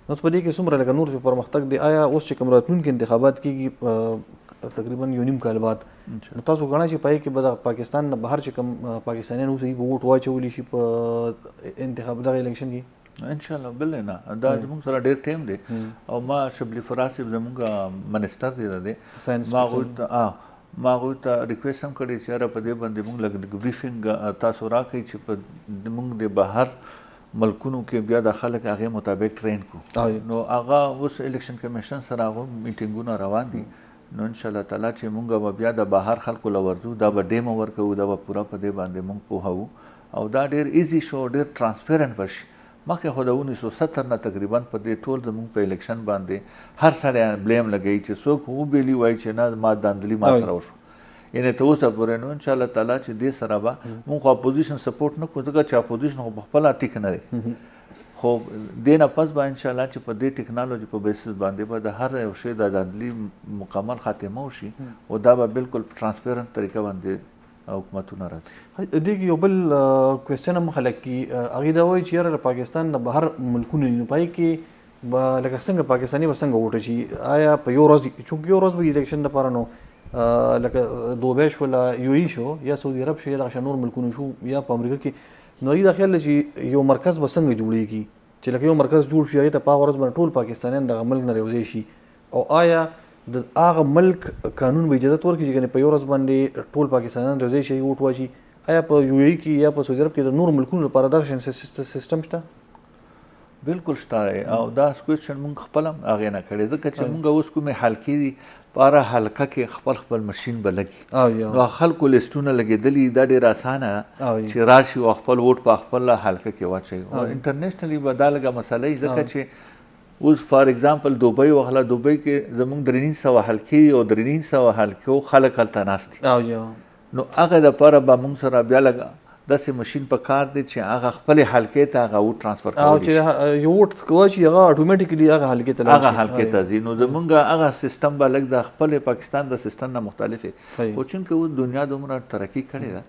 [SPEAKER 1] نو په دې کې څومره لکه نور پرمختګ دی؟ آیا اوس چې کوم راتلونکي انتخابات کېږي تقریبا یو نیم کال بعد، نو تاسو ګڼئ چې په کې به د پاکستان نه بهر چې کوم پاکستانیان اوسئ په ووټ واچولی شي په انتخاب دغه الیکشن کې؟
[SPEAKER 2] انشاءالله بل نه دا زموږ سره ډېر ټایم دی او ما شبلی فراز صاحب زموږ منسټر دی دی ما هغوی ته ریکویسټ هم کړی چې یاره په دې باندې موږ لږ بریفینګ تاسو راکړئ چې په موږ د بهر ملکونو کې بیا د خلک هغې مطابق ټرین کړو. نو هغه اوس الیکشن کمیشن سره هغه میټینګونه روان دي، نو انشاءالله تعالی چې موږ به بیا د بهر خلکو له ورځو دا به ډیمو ورکوو، دا به پوره په دې باندې موږ پوهوو او دا ډېر ایزي شو، ډېر ټرانسپیرنټ به شي. مخکې خو د 1970 نه تقریبا په دې ټول زموږ په الیکشن باندې هر سړی بلیم لګوي چې څوک وبیلي وایي چې نه ما داندلي ما سره وشو، یعنې تر اوسه پورې. نو انشاءالله تعالی چې دې سره به موږ خو اپوزیشن سپورټ نه کړو ځکه چې اپوزیشن خو پخپله ټیک نه دی، خو دې نه پس به انشاءالله چې په دې ټیکنالوژي په بیسس باندې به د هر یو شی د داندلي مکمل خاتمه وشي او دا به بالکل ټرانسپیرنټ طریقه باندې حکومتونه راځي.
[SPEAKER 1] دې کې یو بل کوېسچن هم خلک کوي، هغې دا وایي چې یاره د پاکستان نه بهر ملکونه دي، نو په هغې کې به لکه څنګه پاکستاني به څنګه ووټه شي؟ آیا په یو ورځ چونکې یو ورځ به الیکشن دپاره نو لکه دوبۍ شوله یو ای شو یا سعودي عرب شو یا دغه شان نور ملکونه شو یا په امریکا کې، نو هغې دا خیال دی چې یو مرکز به څنګه جوړېږي چې لکه یو مرکز جوړ شي هغې ته په هغه ورځ باندې ټول پاکستانیان دغه ملک نه راوځی شي، او آیا د هغه ملک قانون به اجازت ورکړي چې په یو ورځ باندې ټول پاکستانیان راوځی شي ووټ واچي؟ آیا په یو ای کې یا په سعودي عرب کې د نور ملکونو لپاره دغه شان سیسټم شته؟
[SPEAKER 2] بالکل شته او دا کوېسچن موږ خپل هم هغې نه کړی ځکه چې موږ اوس کومې حلقې دي پاره حلقه کې خپل ماشين به لګي نو خلکو لیسټونه لګېدلي دا ډېر اسانه چې راشي او خپل ووټ په خپل حلقه کې واچوي او انټرنیشنلی به دا لږه مسله ځکه چې اوس فار ایگزامپل دوبۍ وغله دوبۍ کې زموږ 300 حلقې او 300 حلقو خلک هلته ناست دي نو هغه دپاره به موږ سره بیا لږه داسې ماشین په کار دی چې هغه خپلې حلقې ته هغه ووټ ټرانسفر کولی شي
[SPEAKER 1] چې یو ووټ کوه چې هغه اټومیټیکلي هغه حلقې ته
[SPEAKER 2] هغه حلقې ته ځي نو زمونږ هغه سیستم به لږ د خپل پاکستان د سیستم نه مختلف دی خو چونکې اوس دنیا دومره ترقي کړې ده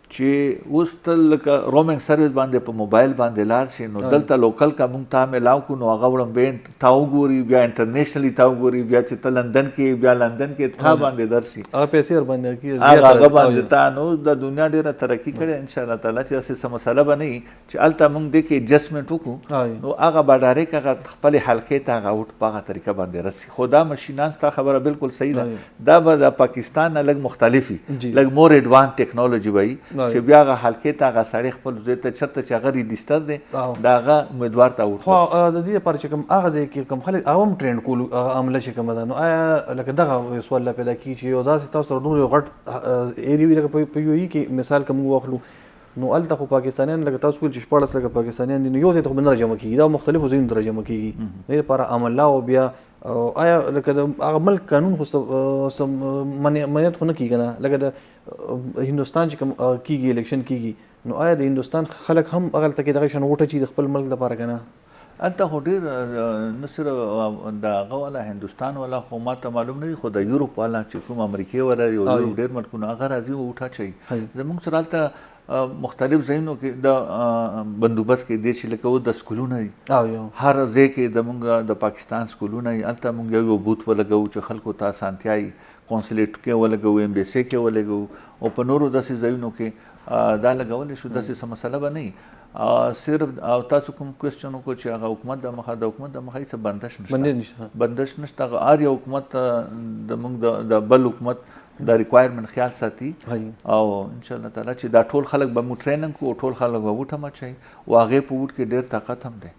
[SPEAKER 2] چې اوس تل لکه رومینګ سروس باندې په موبایل باندې لاړ شي نو دلته لوکل کا موږ ته میلاو کو نو هغه وړاندې تا وګوري بیا انټرنیشنلی تا وګوري بیا چې ته لندن کې بیا لندن کې تا باندې درشي
[SPEAKER 1] هغه پیسې ور باندې کیږي
[SPEAKER 2] هغه باندې تا نو د دنیا ډیره ترقی کړي ان شاء الله تعالی چې څه مسله بنئ چې الته موږ د کې ایڈجسټمنټ وکړو نو هغه به ډایرک هغه خپل حلقې ته هغه وټ په طریقه باندې رسي خدا ماشینان ستا خبره بالکل صحیح ده دا به د پاکستان نه لږ مختلفي لږ مور ایڈوانس ټیکنالوژي وای چې بیا هغه حلقې ته هغه سړی خپل ځای ته چېرته چې هغه رجسټر دی د هغه امیدوار ته
[SPEAKER 1] خو د دې لپاره چې کوم هغه ځای کې کوم خلک هغه هم ټرینډ کولو عمله چې کومه ده نو آیا لکه دغه سوال پیدا کېږي چې یو داسې تاسو سره نور یو غټ ایریا وي لکه په یو ای کې مثال کوم واخلو نو هلته خو پاکستانیان لکه تاسو ویل چې 14 لکه پاکستانیان دي نو یو ځای ته خو نه راجمع کېږي دا مختلفو ځایونو ته راجمع کېږي دې لپاره عمله او بیا آیا لکه د هغه ملک قانون خو منعت خو نه کېږي نه لکه د هندوستان چې کوم کېږي الیکشن کېږي نو آیا د هندوستان خلک هم هغلته کې دغه شان ووټه چې د خپل ملک لپاره که نه
[SPEAKER 2] هلته خو ډېر نه صرف د هغه والا هندوستان والا خو ما ته معلوم نه دي خو د یوروپ والا چې کوم امریکې والا یو ډېر ملکونه هغه راځي ووټ اچوي زموږ سره هلته مختلف ځایونو کې د بندوبست کې دی چې لکه د سکولونه دي هر ځای کې زموږ د پاکستان سکولونه دي هلته موږ یو بوت ولګوو چې خلکو ته اسانتیا وي کونسلیټ کې ولګوو ایمبیسي کې ولګوو او په نورو داسې ځایونو کې دا لګولی شو داسې څه مسله به نه صرف تاسو کوم کوېسچن وکړو چې هغه حکومت د مخه هېڅ بندش نشته هغه هر یو حکومت زموږ د بل حکومت د ریکوایرمنټ خیال ساتي او ان شاء الله تعالی چې دا ټول خلک به مو ټریننګ کوو ټول خلک به ووټ هم اچوي او هغې په ووټ کې ډېر طاقت هم دی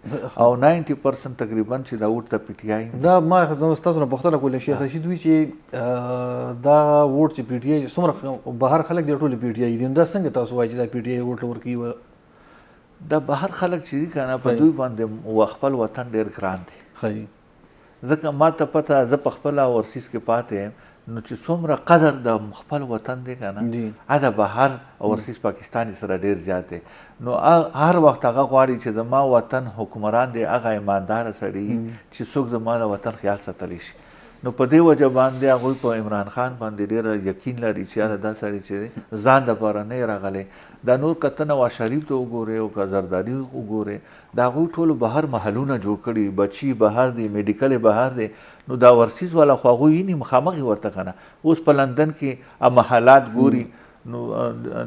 [SPEAKER 2] او 90% تقریبا چې دا ووټ د پی ټي آی
[SPEAKER 1] دا ما ستاسو نه پوښتنه کوله شیخ رشید وایي چې دا ووټ چې پی ټي آی څومره بهر خلک دی ټول پی ټي آی دي دا څنګه تاسو وایي چې دا پی ټي آی ووټ ورکوي
[SPEAKER 2] دا بهر خلک چې دي که نه په دوی باندې خپل وطن ډېر ګران دی ځکه ما ته پته زه په خپله اورسیز کې پاتې یم نو چې څومره قدر د خپل وطن دی که نه هغه بهر اورسیز پاکستاني سره ډېر زیات دی نو هر وخت هغه غواړي چې زما وطن حکمران دی هغه ایمانداره سړی چې څوک زما د وطن خیال ساتلی شي نو په دې وجه باندې هغوی په عمران خان باندې ډېره یقین لري چې یاره دا سړی چې ځان دپاره نه یې راغلی دا نور که ته نواز شریف ته وګورې او که زرداري وګورې د هغوی ټولو بهر محلونه جوړ کړي بچي بهر دي میډیکل یې بهر دی نو دا ورسیز والا خو هغوی یې مخامخ یې ورته که نه اوس په لندن کې محلات ګوري نو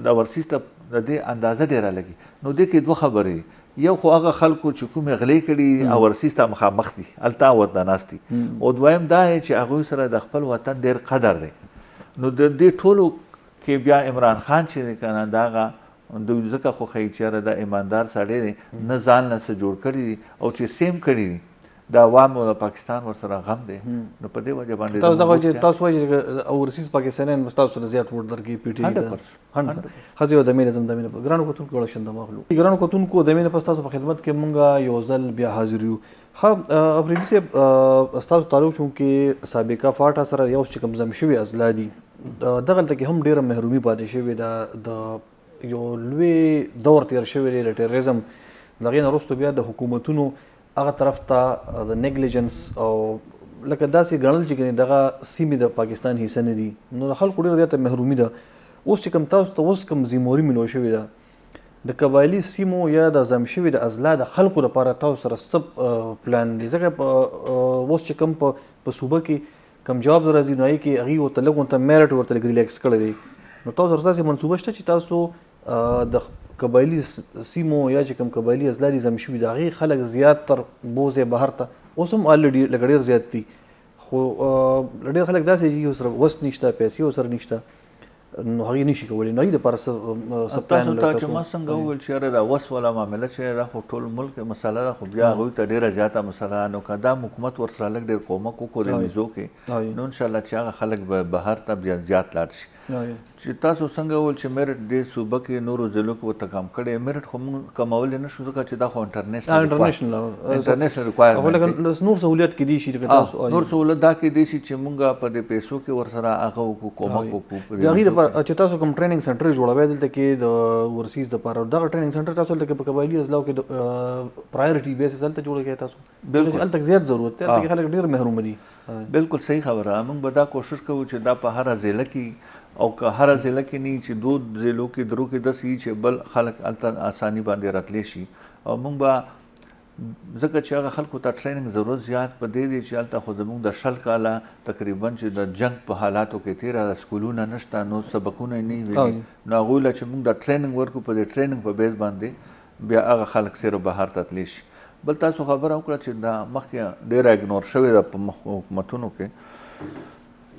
[SPEAKER 2] دا ورسیز ته د دې اندازه ډېره لګي نو دې کې دوه خبرې یو خو هغه خلکو چې کومې غلې کړي او ورسیز ته مخامخ دي هلته ورته ناست دي او دویم دا دی چې هغوی سره د خپل وطن ډېر قدر دی نو د دې ټولو کې بیا عمران خان چې دی که نه د هغه دوی ځکه خو ښایي چې یاره دا ایماندار سړی دی نه ځان نه څه جوړ کړي دي او چې سیم کړي دي د عوامو د پاکستان ورسره غم دی نو په دې وجه باندې
[SPEAKER 1] تاسو وایي چې اورسیز پاکستانیان به ستاسو سره زیات ووټ درکوي پی ټي آی ته ښځې او د مینې زم د مینې ګرانو کتونکو وړکشن د ماخلو ګرانو کتونکو د مینې په ستاسو په خدمت کې مونږ یو ځل بیا حاضر یو ښه افریدي صاحب ستاسو تعلق چونکې سابقه فاټا سره یو چې کوم ضم شوي اضلاع دي دغلته کې هم ډېره محرومي پاتې شوې ده د یو لوی دور تېر شوی دی د ټیرریزم د هغې نه وروسته بیا د حکومتونو هغه طرف ته د نیګلیجنس او لکه داسې ګڼل چې ګنې دغه سیمې د پاکستان حصه نه دي نو د خلکو ډېره زیاته محرومي ده اوس چې کوم تاسو ته اوس کوم زیموري ملو شوې ده د قبایلي سیمو یا د ضم شوي د اضلاع د خلکو لپاره تاسو سره څه پلان دی ځکه اوس چې کوم په صوبه کې کوم جواب راځي نو هغې کې هغوی ورته لږ ورته میرټ ورته لږ ریلیکس کړی دی نو تاسو سره داسې منصوبه شته چې تاسو د قبایلي سیمو یا چې کوم قبایلي اضلاع دي ضم شوي د هغې خلک زیات تر بوځې بهر ته اوس هم الریډي لکه ډېر زیات دي خو ډېر خلک داسې دي چې ورسره وس نشته پیسې ورسره نشته نو هغه نشي کولی نو د پر
[SPEAKER 2] تاسو ته چې ما څنګه وویل چې دا وس ولا معامله چې دا خو ټول ملک مسله ده خو بیا هغوی ته ډېره زیاته مسله نو که دا حکومت ورسره لږ ډېر کومک وکړو د ویزو کې نو انشاءالله چې هغه خلک به بهر ته بیا زیات لاړ شي چې تاسو څنګه وویل چې میرټ دې صوبه کې نورو ضلعو کې ورته کم کړی میرټ خو موږ کمولی نه شو ځکه چې دا خو انټرنیشنل ریکوایرمنټ
[SPEAKER 1] نور سهولیت کې دي شي
[SPEAKER 2] نور سهولت دا کې دی چې موږ په دې پیسو کې ورسره هغه وکړو کومک وکړو
[SPEAKER 1] د هغې دپاره چې تاسو کوم ټریننګ سنټر جوړوی دلته کې د ورسیز دپاره دغه ټریننګ سنټر تاسو دلته کې په قبایلي اضلاعو کې د پرایورټي بیسس هلته جوړه کوئ تاسو هلته زیات ضرورت دی هلته کې خلک ډېر محروم دي
[SPEAKER 2] بالکل صحیح خبره موږ به دا کوشش کوو چې دا په هره ضلع کې او که هره ضلع کې نه چې دو ضلعو کې درو کې داسې وي چې بل خلک هلته اساني باندې راتلی شي او موږ به ځکه چې هغه خلکو ته ټریننګ ضرورت زیات په دې دی چې هلته خو زموږ د 20 کاله تقریبا چې د جنګ په حالاتو کې تېره سکولونه نشته نو سبقونه یې نه ویلي نو هغوی له چې موږ د ټریننګ ورکړو په دې ټریننګ په بیس باندې بیا هغه خلک سیرو بهر ته تللی شي بل تاسو خبره وکړه چې دا مخکې ډېره اګنور شوې ده په حکومتونو کې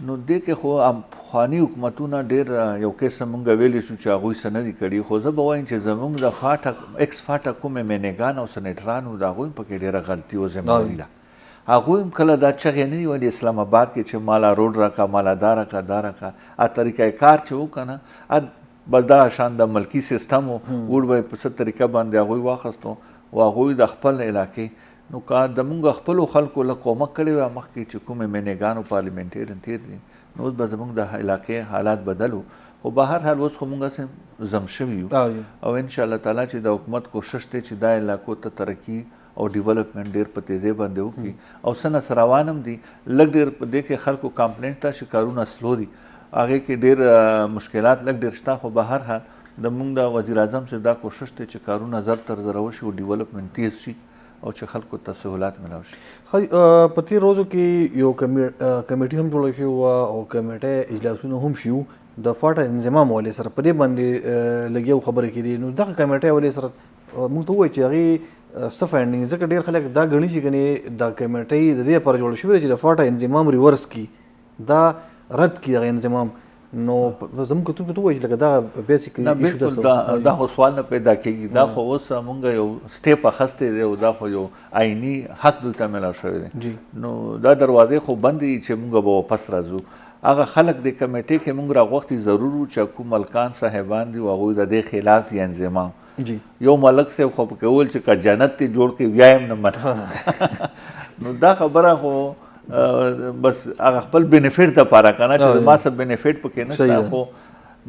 [SPEAKER 2] نو دې کې خو پخواني حکومتونه ډېر یو قسم موږ ویلی شو چې هغوی څه نه دي کړي خو زه به وایم چې زموږ د فاټک ایکس فاټک کومې مینېګان او سنیټران وو د هغوی په کې ډېره غلطي او ذمهواري ده هغوی هم کله دا چغې نه دي ویلي اسلام آباد کې چې مالا روډ راکړه مالا دا راکړه دا راکړه طریقه کار چې وکړه نه بس دا شان د ملکي سیسټم و وړ به یې په څه طریقه باندې هغوی واخیستو او هغوی د خپل علاقې نو که د مونږ خپلو خلکو له کومک کړی وی مخکې چې کومې مینېګانو پارلیمنټیرین تېر دي نو اوس به زموږ د علاقې حالات بدل وو خو به هر حال اوس خو مونږ هسې زم شوي یو او انشاءالله تعالی چې د حکومت کوشش دی چې دا علاقو ته ترقي او ډیولپمنټ ډېر په تیزۍ باندې وکړي او څه نس روان هم دي لږ ډېر په دې کې خلکو کمپلینټ ته چې کارونه سلو دي هغې کې ډېر مشکلات لږ ډېر شته خو به هر حال د مونږ د وزیر اعظم صاحب دا کوشش دی چې کارونه زر تر زره وشي او ډیولپمنټ تیز شي او چې خلکو ته سهولات ملاو شي
[SPEAKER 1] په تېر ورځو کې یو کمیټي هم جوړه شوې وه او کمیټۍ اجلاسونه هم شي د فاټا انضمام حوالې سره په دې باندې لګیا خبرې کېدې نو دغه کمیټۍ حوالې سره موږ ته ووایي چې هغې څه فایډنګ ځکه ډېر خلک دا ګڼي چې ګنې دا کمیټۍ د دې لپاره جوړه شوې ده چې د فاټا انضمام ریورس کړي دا رد کړي دغه انضمام نو زموږ کتونکو ته ووایي چې لکه دا بیسیکلي
[SPEAKER 2] بالکل دا خو سوال نه پیدا کېږي دا خو اوس موږ یو سټیپ اخیستی دی او دا خو یو عیني حق دلته میلاو شوی دی نو دا دروازې خو بند دي چې موږ به واپس راځو هغه خلک د کمیټې کې موږ راغوښتي ضرور وو چې کوم ملکان صاحبان دي هغوی د دې خلاف دي انضمام یو ملک صاحب خو پکې وویل چې که جنت دې جوړ کړي بیا یې نه منه نو دا خبره خو بس هغه خپل بینیفیټ دپاره که نه چې ما څه بینیفیټ پکې نشته خو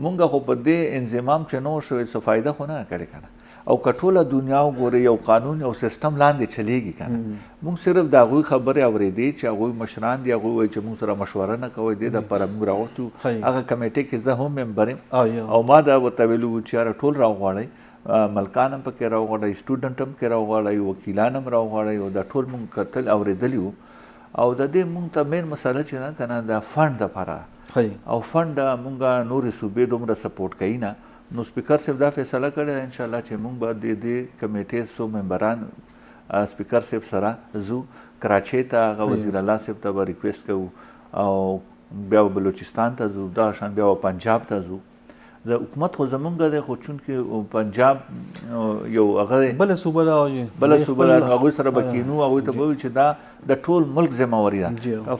[SPEAKER 2] مونږ خو په دې انضمام چې نه شوی څه فایده خو نه کړې که نه او که ټوله دنیا وګورې یو قانون یو سیسټم لاندې چلیږي که نه مونږ صرف د هغوی خبرې اورېدې چې هغوی مشران دي هغوی وایي چې مونږ سره مشوره نه کوئ دې دپاره مونږ راغوښتو هغه کمیټې کې زه هم ممبر یم او ما دا ورته ویلي وو چې یاره ټول راوغواړئ ملکان هم پکې راوغواړئ سټوډنټ هم پکې راوغواړئ وکیلان هم راوغواړئ او دا ټول مونږ کتل اورېدلي وو او د دې مونږ ته مین مسله چې نه که نه د فنډ دپاره او فنډ مونږ نورې صوبې دومره سپورټ کوي نه نو سپیکر صاحب دا فیصله کړې ده انشاءالله چې مونږ به د دې کمیټې څو ممبران سپیکر صاحب سره ځو کراچۍ ته هغه وزیر الله صاحب ته به ریکویسټ کوو او بیا به بلوچستان ته ځو دغه شان بیا به پنجاب ته ځو د حکومت خو زمونږ دی خو چونکې پنجاب یو هغه
[SPEAKER 1] بله صوبه ده
[SPEAKER 2] بله صوبه ده هغوی سره به کینو هغوی ته به وایو چې دا د ټول ملک ذمهواري ده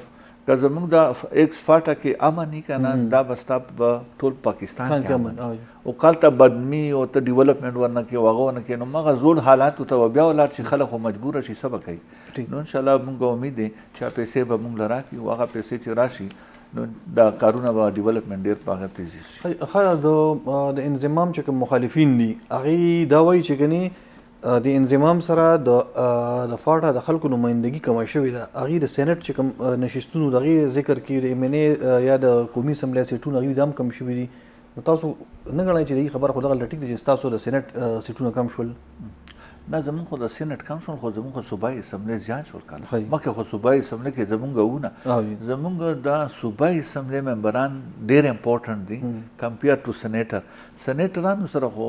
[SPEAKER 2] که زمونږ د ایکس فاټا کې امن وي که نه دا به ستا په ټول پاکستان کې امن او کالته بدمي او ته ډیولپمنټ ورنه کړي او هغه ورنه کړي نو مغه زوړ حالاتو ته به بیا ولاړ شي خلک خو مجبوره شي څه به کوي نو انشاءالله مونږ امید دی چې پیسې به مونږ له راکړي او هغه پیسې چې راشي نو دا کارونه به ډیولپمنټ ډېر په هغه تیزي شي
[SPEAKER 1] ښه د انضمام چې کوم مخالفین دي هغې دا وایي چې ګنې د انضمام سره د فاټا د خلکو نمایندګي کمه شوې ده هغې د سینټ چې کوم نشستونو د هغې ذکر کې د MNA یا د قومي اسمبلی سیټونه هغوی دا هم کم شوي دي نو تاسو نه ګڼئ چې د هغې خبره خو دغه ټیک ده چې ستاسو د سینټ سیټونه کم شول
[SPEAKER 2] نه زمونږ خو د سینټ کم شول خو زمونږ خو صوبایي اسمبلی زیات شول که نه مخکې خو صوبایي اسمبلی کې زمونږ وونه زمونږ دا صوبایي اسمبلی ممبران ډېر امپورټنټ دي کمپیر ټو سینیټرانو سره خو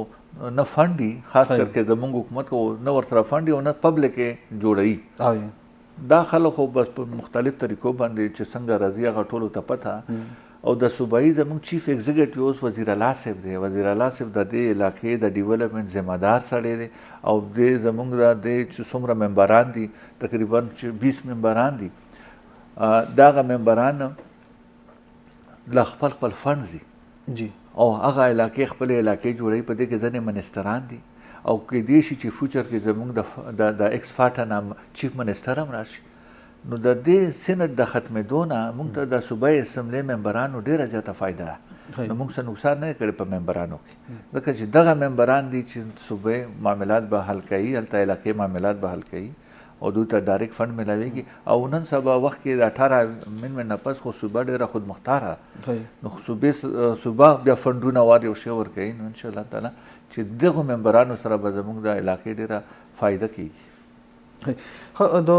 [SPEAKER 2] نه فنډ دي خاص کر کې زمونږ حکومت خو نه ورسره فنډ دي او نه پبلک یې جوړوي دا خلک خو بس په مختلف طریقو باندې چې څنګه راځي هغه ټولو ته پته او د صوبایي زموږ چیف ایگزیکټیو اوس وزیر الله صاحب دی. وزیر الله صاحب د دې علاقې د ډیولپمنټ ذمہ دار سړی دی او د زموږ د چې څومره ممبران دي تقریبا 20 ممبران دي دغه ممبران له خپل خپل فنډ دي
[SPEAKER 1] جی
[SPEAKER 2] او هغه علاقې خپل علاقې جوړوي. په دې کې ځینې منستران دي او کېدای شي چې فیوچر کې زموږ د ایکس فاټا نام چیف منسټر هم راشي. نو د دې سینټ د ختمېدو نه موږ ته د صوبایي اسمبلۍ ممبرانو ډېره زیاته فایده ده. نو موږ څه نقصان نه کړی په ممبرانو کې، ځکه چې دغه ممبران دي چې صوبایي معاملات به حل کوي، هلته علاقې معاملات به حل کوي او دوی ته ډایرکټ فنډ میلاویږي. او نن سبا وخت کې د 18 من نه پس خو صوبه ډېره خودمختاره، نو صوبه بیا فنډونه وار یو شی ورکوي. نو انشاءالله تعالی چې دغو ممبرانو سره به زموږ د علاقې ډېره فایده کېږي.
[SPEAKER 1] د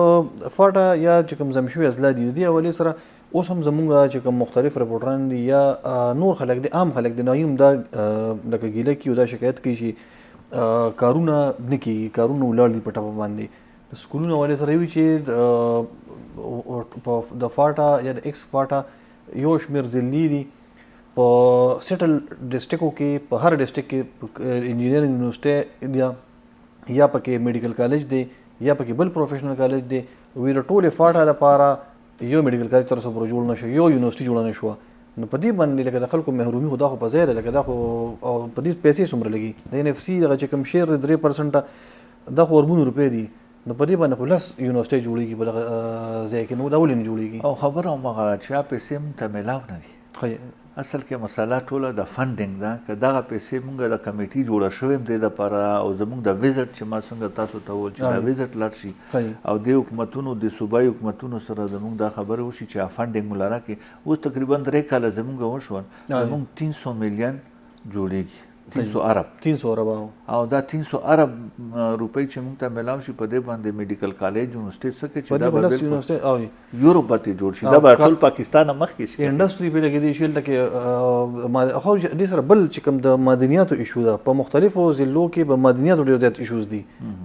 [SPEAKER 1] فاټا یا چې کوم ضم شوي اضلاع دي د دې حوالې سره اوس هم زموږ چې کوم مختلف رپورټران دي یا نور خلک دي، عام خلک دي، نو هم دا لکه ګیله کوي او دا شکایت کوي چې کارونه نه کېږي، کارونه ولاړ دي په ټپه باندې. د سکولونو حوالې سره وي چې د فاټا یا د ایکس فاټا یو شمېر ضلعي دي په سیټل ډسټرکو کې، په هر ډسټرک کې انجینرینګ یونیورسټۍ یا پکې میډیکل کالج دی یا پکې بل پروفیشنل کالج دی. وی د ټولې فاټا لپاره یو میډیکل کالج تر اوسه پورې جوړ نه شو، یو یونیورسټي جوړه نه شوه. نو په دې باندې لکه د خلکو محرومي خو دا خو په ځای ده، لکه دا خو او په دې پیسې څومره لګي. د NFC دغه چې کوم شیر دی 3% دا خو اربونو روپۍ دي. نو په دې باندې خو لس یونیورسټۍ جوړېږي په دغه ځای کې، نو دا ولې نه جوړېږي؟
[SPEAKER 2] او خبره هماغه چې پیسې موږ ته میلاو نه دي. اصل کې مسله ټوله د فنډینګ ده. که دغه پیسې موږ د کمیټي جوړه شوې هم دې لپاره او زموږ د ویزټ چې ما څنګه تاسو ته وویل چې دا ویزټ لاړ شي او د حکومتونو د صوبایي حکومتونو سره زموږ دا خبره وشي چې فنډینګ مو لراکړي. اوس تقریبا 3 کاله زموږ وشول، زموږ 300 میلیون جوړېږي، 300 ارب او دا 300 ارب روپۍ چې موږ ته میلاو شي په دې باندې میډیکل کالج یونیورسټۍ څه کې چې دا به یوروپ ته جوړ شي، دا به ټول پاکستان مخکې شي.
[SPEAKER 1] انډسټري په لګې دی شي لکه خو دې سره بل چې کوم د معدنیاتو ایشو ده، په مختلفو ضلعو کې به معدنیاتو ډېر زیات ایشوز دي.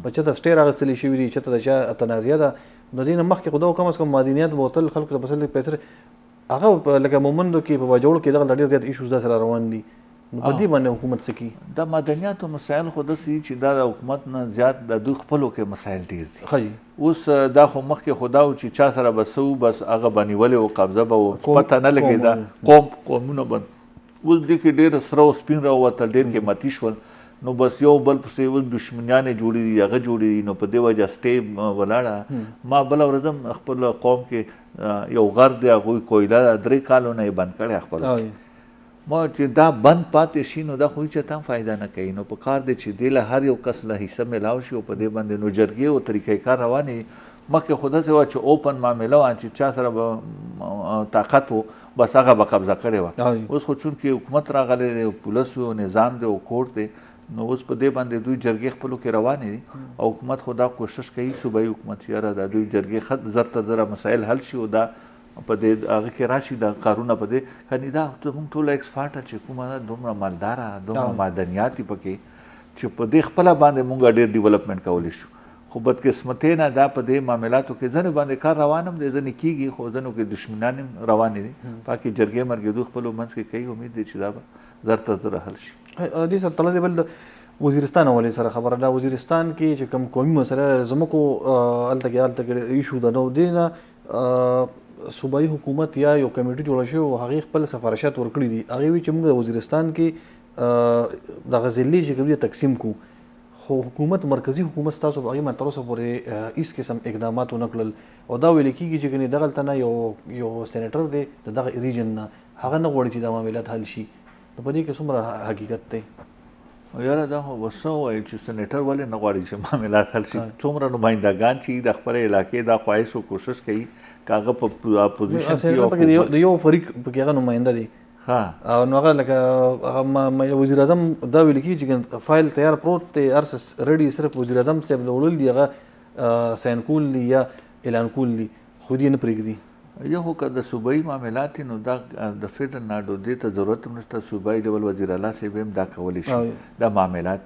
[SPEAKER 1] په چته سټیر اخیستلی شوي دي، چته د چا تنازعه ده. نو دې نه مخکې خو دا کم از کم معدنیات به تل خلکو ته بسل پیسې هغه لکه مومندو کې په باجوړ کې دغه ډېر زیات ایشوز دا سره روان دي. نو په دې باندې حکومت څه کوي؟
[SPEAKER 2] د معدنیاتو مسایل خو داسې دي چې دا د حکومت نه زیات د دوی خپلو کې مسایل ډېر دي. اوس دا خو مخکې خو دا و چې چا سره به څه و بس هغه به نیولې و، قبضه به و، پته نه لګېده، قومونه به اوس دې کې ډېر سره او سپین راووتل، ډېر قیمتي شول. نو بس یو بل پسې اوس دشمنیانې جوړې دي، هغه جوړې دي. نو په دې وجه سټې ولاړه. ما بله ورځ هم خپل قوم کې یو غر دی، هغوی کویله 3 کالو نه یې بند کړی خپل. ما چې دا بند پاتې شي نو دا خو هېچا ته هم فایده نه کوي. نو په کار دی چې دې له هر یو کس له حصه میلاو شي او په دې باندې نو جرګې او طریقې کار روانې. مخکې خو داسې وه چې اوپن معامله وه چې چا سره به طاقت و بس هغه به قبضه کړې وه. اوس خو چونکې حکومت راغلی دی، پولیس و، نظام دی او کورټ دی، نو اوس په دې باندې دوی جرګې خپلو کې روانې دي او حکومت خو دا کوشش کوي، صوبایي حکومت چې یاره دا دوی جرګې زر تر زره مسایل حل شي او دا په دې هغه کې راشي دا کارونه. په دې کنې دا زموږ ټوله ایکس فاټا چې کومه ده دومره مالداره، دومره معدنیات دي پکې چې په دې خپله باندې موږ ډېر ډیولپمنټ کولی شو. خو بدقسمتۍ نه دا په دې معاملاتو کې ځینې باندې کار روان هم دی، ځینې کېږي، خو ځینو کې دشمنان هم روانې دي. پاکې جرګې مرګېدو خپلو منځ کې کوي، امید دی چې دا به زر تر زره حل شي.
[SPEAKER 1] دې سره تړلی بل د وزیرستان حوالې سره خبره ده. وزیرستان کې چې کوم قومي مسله زموږ هلته کې ایشو ده، نو دې نه صوبایي حکومت یا یو کمیټي جوړه شوې او هغې خپل سفارشات ورکړي دي. هغې وایي چې موږ د وزیرستان کې دغه ضلعې چې کوم دي تقسیم کړو، خو حکومت مرکزي حکومت ستاسو په هغې باندې تر اوسه پورې هېڅ قسم اقدامات ونه کړل او دا ویل کېږي چې ګنې دغلته نه یو سینیټر دی د دغه ریجن نه، هغه نه غواړي چې دا معاملات حل شي. نو په دې کې څومره حقیقت دی؟
[SPEAKER 2] یاره دا خو بس څه ووایي چې سینیټر ولې نه غواړي چې معاملات حل شي؟ څومره نمایندګان چې د خپلې علاقې دا خواهش او کوشش کوي که هغه په اپوزیشن کې
[SPEAKER 1] د یو فریق پکې هغه نماینده دی. نو هغه لکه وزیر اعظم دا ویل کېږي چې فایل تیار پروت دی، هر څه ریډي، صرف وزیر اعظم صاحب له وړل دي هغه ساین کول دي یا اعلان کول دي، خو دې نه پرېږدي.
[SPEAKER 2] یو خو که د صوبایي معاملات نو دا د فیډرل ناډو دې ته ضرورت هم نشته. صوبایي ډول وزیر اعلی صاحب هم دا کولی شي دا معاملات.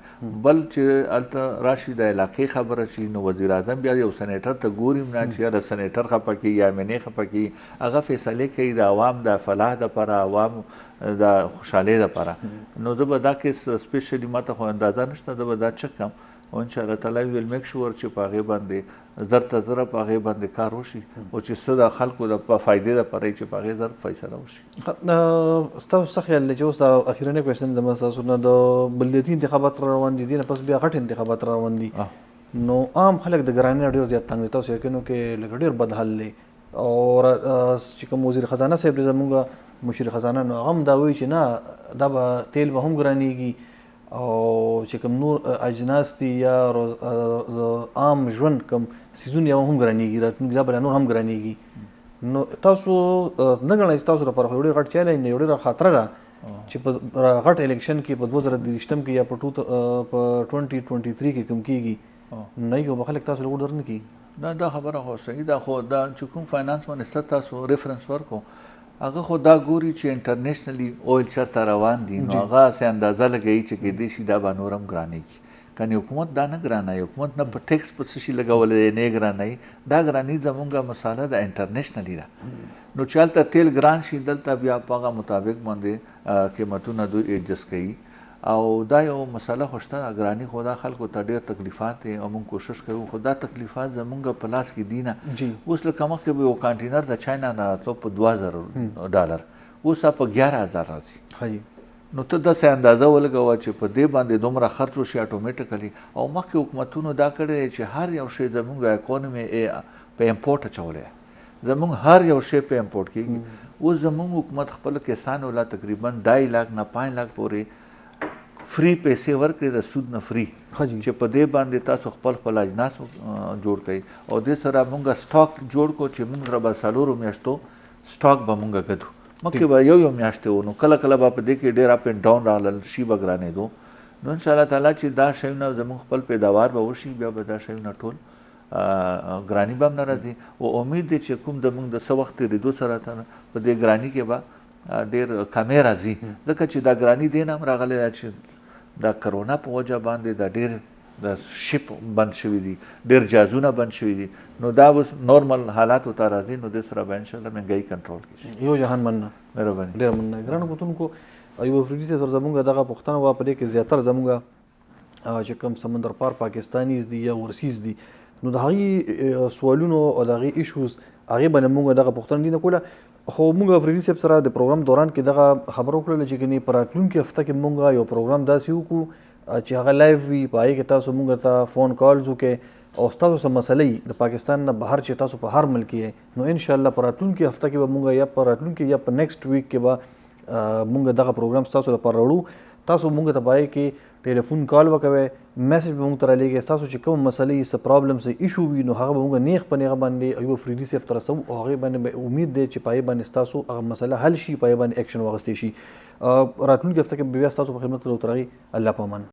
[SPEAKER 2] بل چې هلته راشي د علاقې خبره شي نو وزیر اعظم بیا یو سینیټر ته ګوري نه چې یاره سینیټر خفه کړي یا ایم خفه کړي، هغه فیصلې کوي د عوام د فلاح دپاره، عوام د خوشحالۍ دپاره. نو زه به دا کیس سپیشلي ما ته خو اندازه نشته، زه به دا چک کړم او انشاءالله تعالی ویل میک شور چې په هغې باندې زر ته زره په هغې باندې کار وشي او چې څه د خلکو د فایدې دپاره چې په هغې زر فیصله وشي.
[SPEAKER 1] ستاسو څه خیال دی چې اوس دا اخرنی کوېسچن زما ستاسو نه د بلدیاتي انتخابات را روان دي، دې نه پس بیا غټ انتخابات را روان دي، نو عام خلک د ګرانۍ نه ډېر زیات تنګ دي. تاسو یقینو کې لږ ډېر بد حال دی او چې کوم وزیر خزانه صاحب دی زموږ مشیر خزانه، نو هغه هم دا وایي چې نه دا به تیل به هم ګرانېږي او چې کوم نور اجناس دي یا عام ژوند کوم سیزونه یې هم ګرانېږي، راتلونکي دا به نور هم ګرانېږي. نو تاسو نه ګڼئ چې تاسو لپاره خو یو ډېر غټ چیلنج دی، یو ډېره خطره ده چې په غټ الیکشن کې په 2023 کې یا په 2023 کې کوم کېږي نه یو به خلک تاسو له ډر نه کېږي.
[SPEAKER 2] دا خبره خو صحیح ده، خو دا چې کوم فاینانس منسټر تاسو ریفرنس ورکړو هغه خو دا ګوري چې انټرنیشنلی اویل چېرته روان دي، نو هغه هسې اندازه لګوي چې کیدای شي دا به نور هم ګرانېږي. کنې حکومت دا نه ګرانوي، حکومت نه په ټیکس په څه شي لګولی دی نه یې ګرانوي، دا ګراني زمونږ مساله د انټرنیشنلی ده. نو چې هلته تیل ګران شي دلته بیا په هغه مطابق باندې قیمتونه دوی ایډجسټ کوي او دا یو مسله خو شته. ګراني خو دا خلکو ته ډېر تکلیفات دی او موږ کوشش کوو، خو دا تکلیفات زمونږ په لاس کې دي نه. اوس لکه مخکې به یو کانټینر د چاینا نه راتلو په $2000، اوس په 11000 راځي. نو ته داسې اندازه ولګوه چې په دې باندې دومره خرڅ وشي اټومیټیکلی. او مخکې حکومتونو دا کړی دی چې هر یو شی زمونږ اکونمي په امپورټ اچولی، زمونږ هر یو شی په امپورټ کېږي. اوس زمونږ حکومت خپل کسانو لا تقریبا 2 लाख نه 5 लाख پورې فری پیسې ورکړي د سود نه فری، چې په دې باندې تاسو خپل اجناس جوړ کړئ او دې سره مونږ سټاک جوړ کړو چې مونږ به 4 میاشتو سټاک به مونږ ګټو. مخکې به یو میاشتې و، نو کله کله به په دې کې ډېر اپ اینډ ډاون راغلل، شي به ګرانېدو. نو انشاءالله تعالی چې دا شیونه زموږ خپل پیداوار به وشي بیا به دا شیونه ټول ګراني به هم نه راځي. او امید دی چې کوم زموږ د څه وخت تېرېدو سره په دې ګراني کې به ډېر کمې راځي، ځکه چې دا ګراني دې نه هم راغلی ده چې دا کرونا په وجه باندې دا ډېر د شپ بند شوي دي، ډېر جهازونه بند شوي دي. نو دا اوس نورمل حالاتو ته راځي، نو دې سره به انشاءالله مهنګاي کنټرول کړي.
[SPEAKER 1] یو جهان مننه،
[SPEAKER 2] مهرباني.
[SPEAKER 1] ډېره مننه. ګرانو کتونکو ایوب افریدي صاحب سره زموږ دغه پوښتنه وه، په دې کې زیاتره زموږ چې کوم سمندر پار پاکستانیز دي یا ورسیز دي، نو د هغې سوالونو او د هغې ایشوز هغې باندې موږ دغه پوښتنه دي نه کوله. خو موږ افریدي صاحب سره د پروګرام دوران کې دغه خبره وکړله چې ګنې په راتلونکي هفته کې موږ یو پروګرام داسې وکړو چې هغه لایف وي، په هغې کې تاسو موږ ته فون کالز وکړئ او ستاسو څه مسلې د پاکستان نه بهر چې تاسو په هر ملک یې، نو انشاءالله په راتلونکي هفته کې به موږ یا په راتلونکي یا په نیکسټ ویک کې به موږ دغه پروګرام ستاسو لپاره راوړو. تاسو موږ ته په هغې کې ټلیفون کال وکوئ، میسج به موږ ته رالیږئ، ستاسو چې کوم مسلې څه پرابلم څه ایشو وي نو هغه به موږ نیغ په نیغه باندې ایوب افریدي صاحب ته رسوو او هغې باندې به امید دی چې په هغې باندې ستاسو هغه مسله حل شي، په هغې باندې ایکشن واخیستی شي. راتلونکي هفته کې به بیا ستاسو په خدمت کې راوترغي. الله په امان.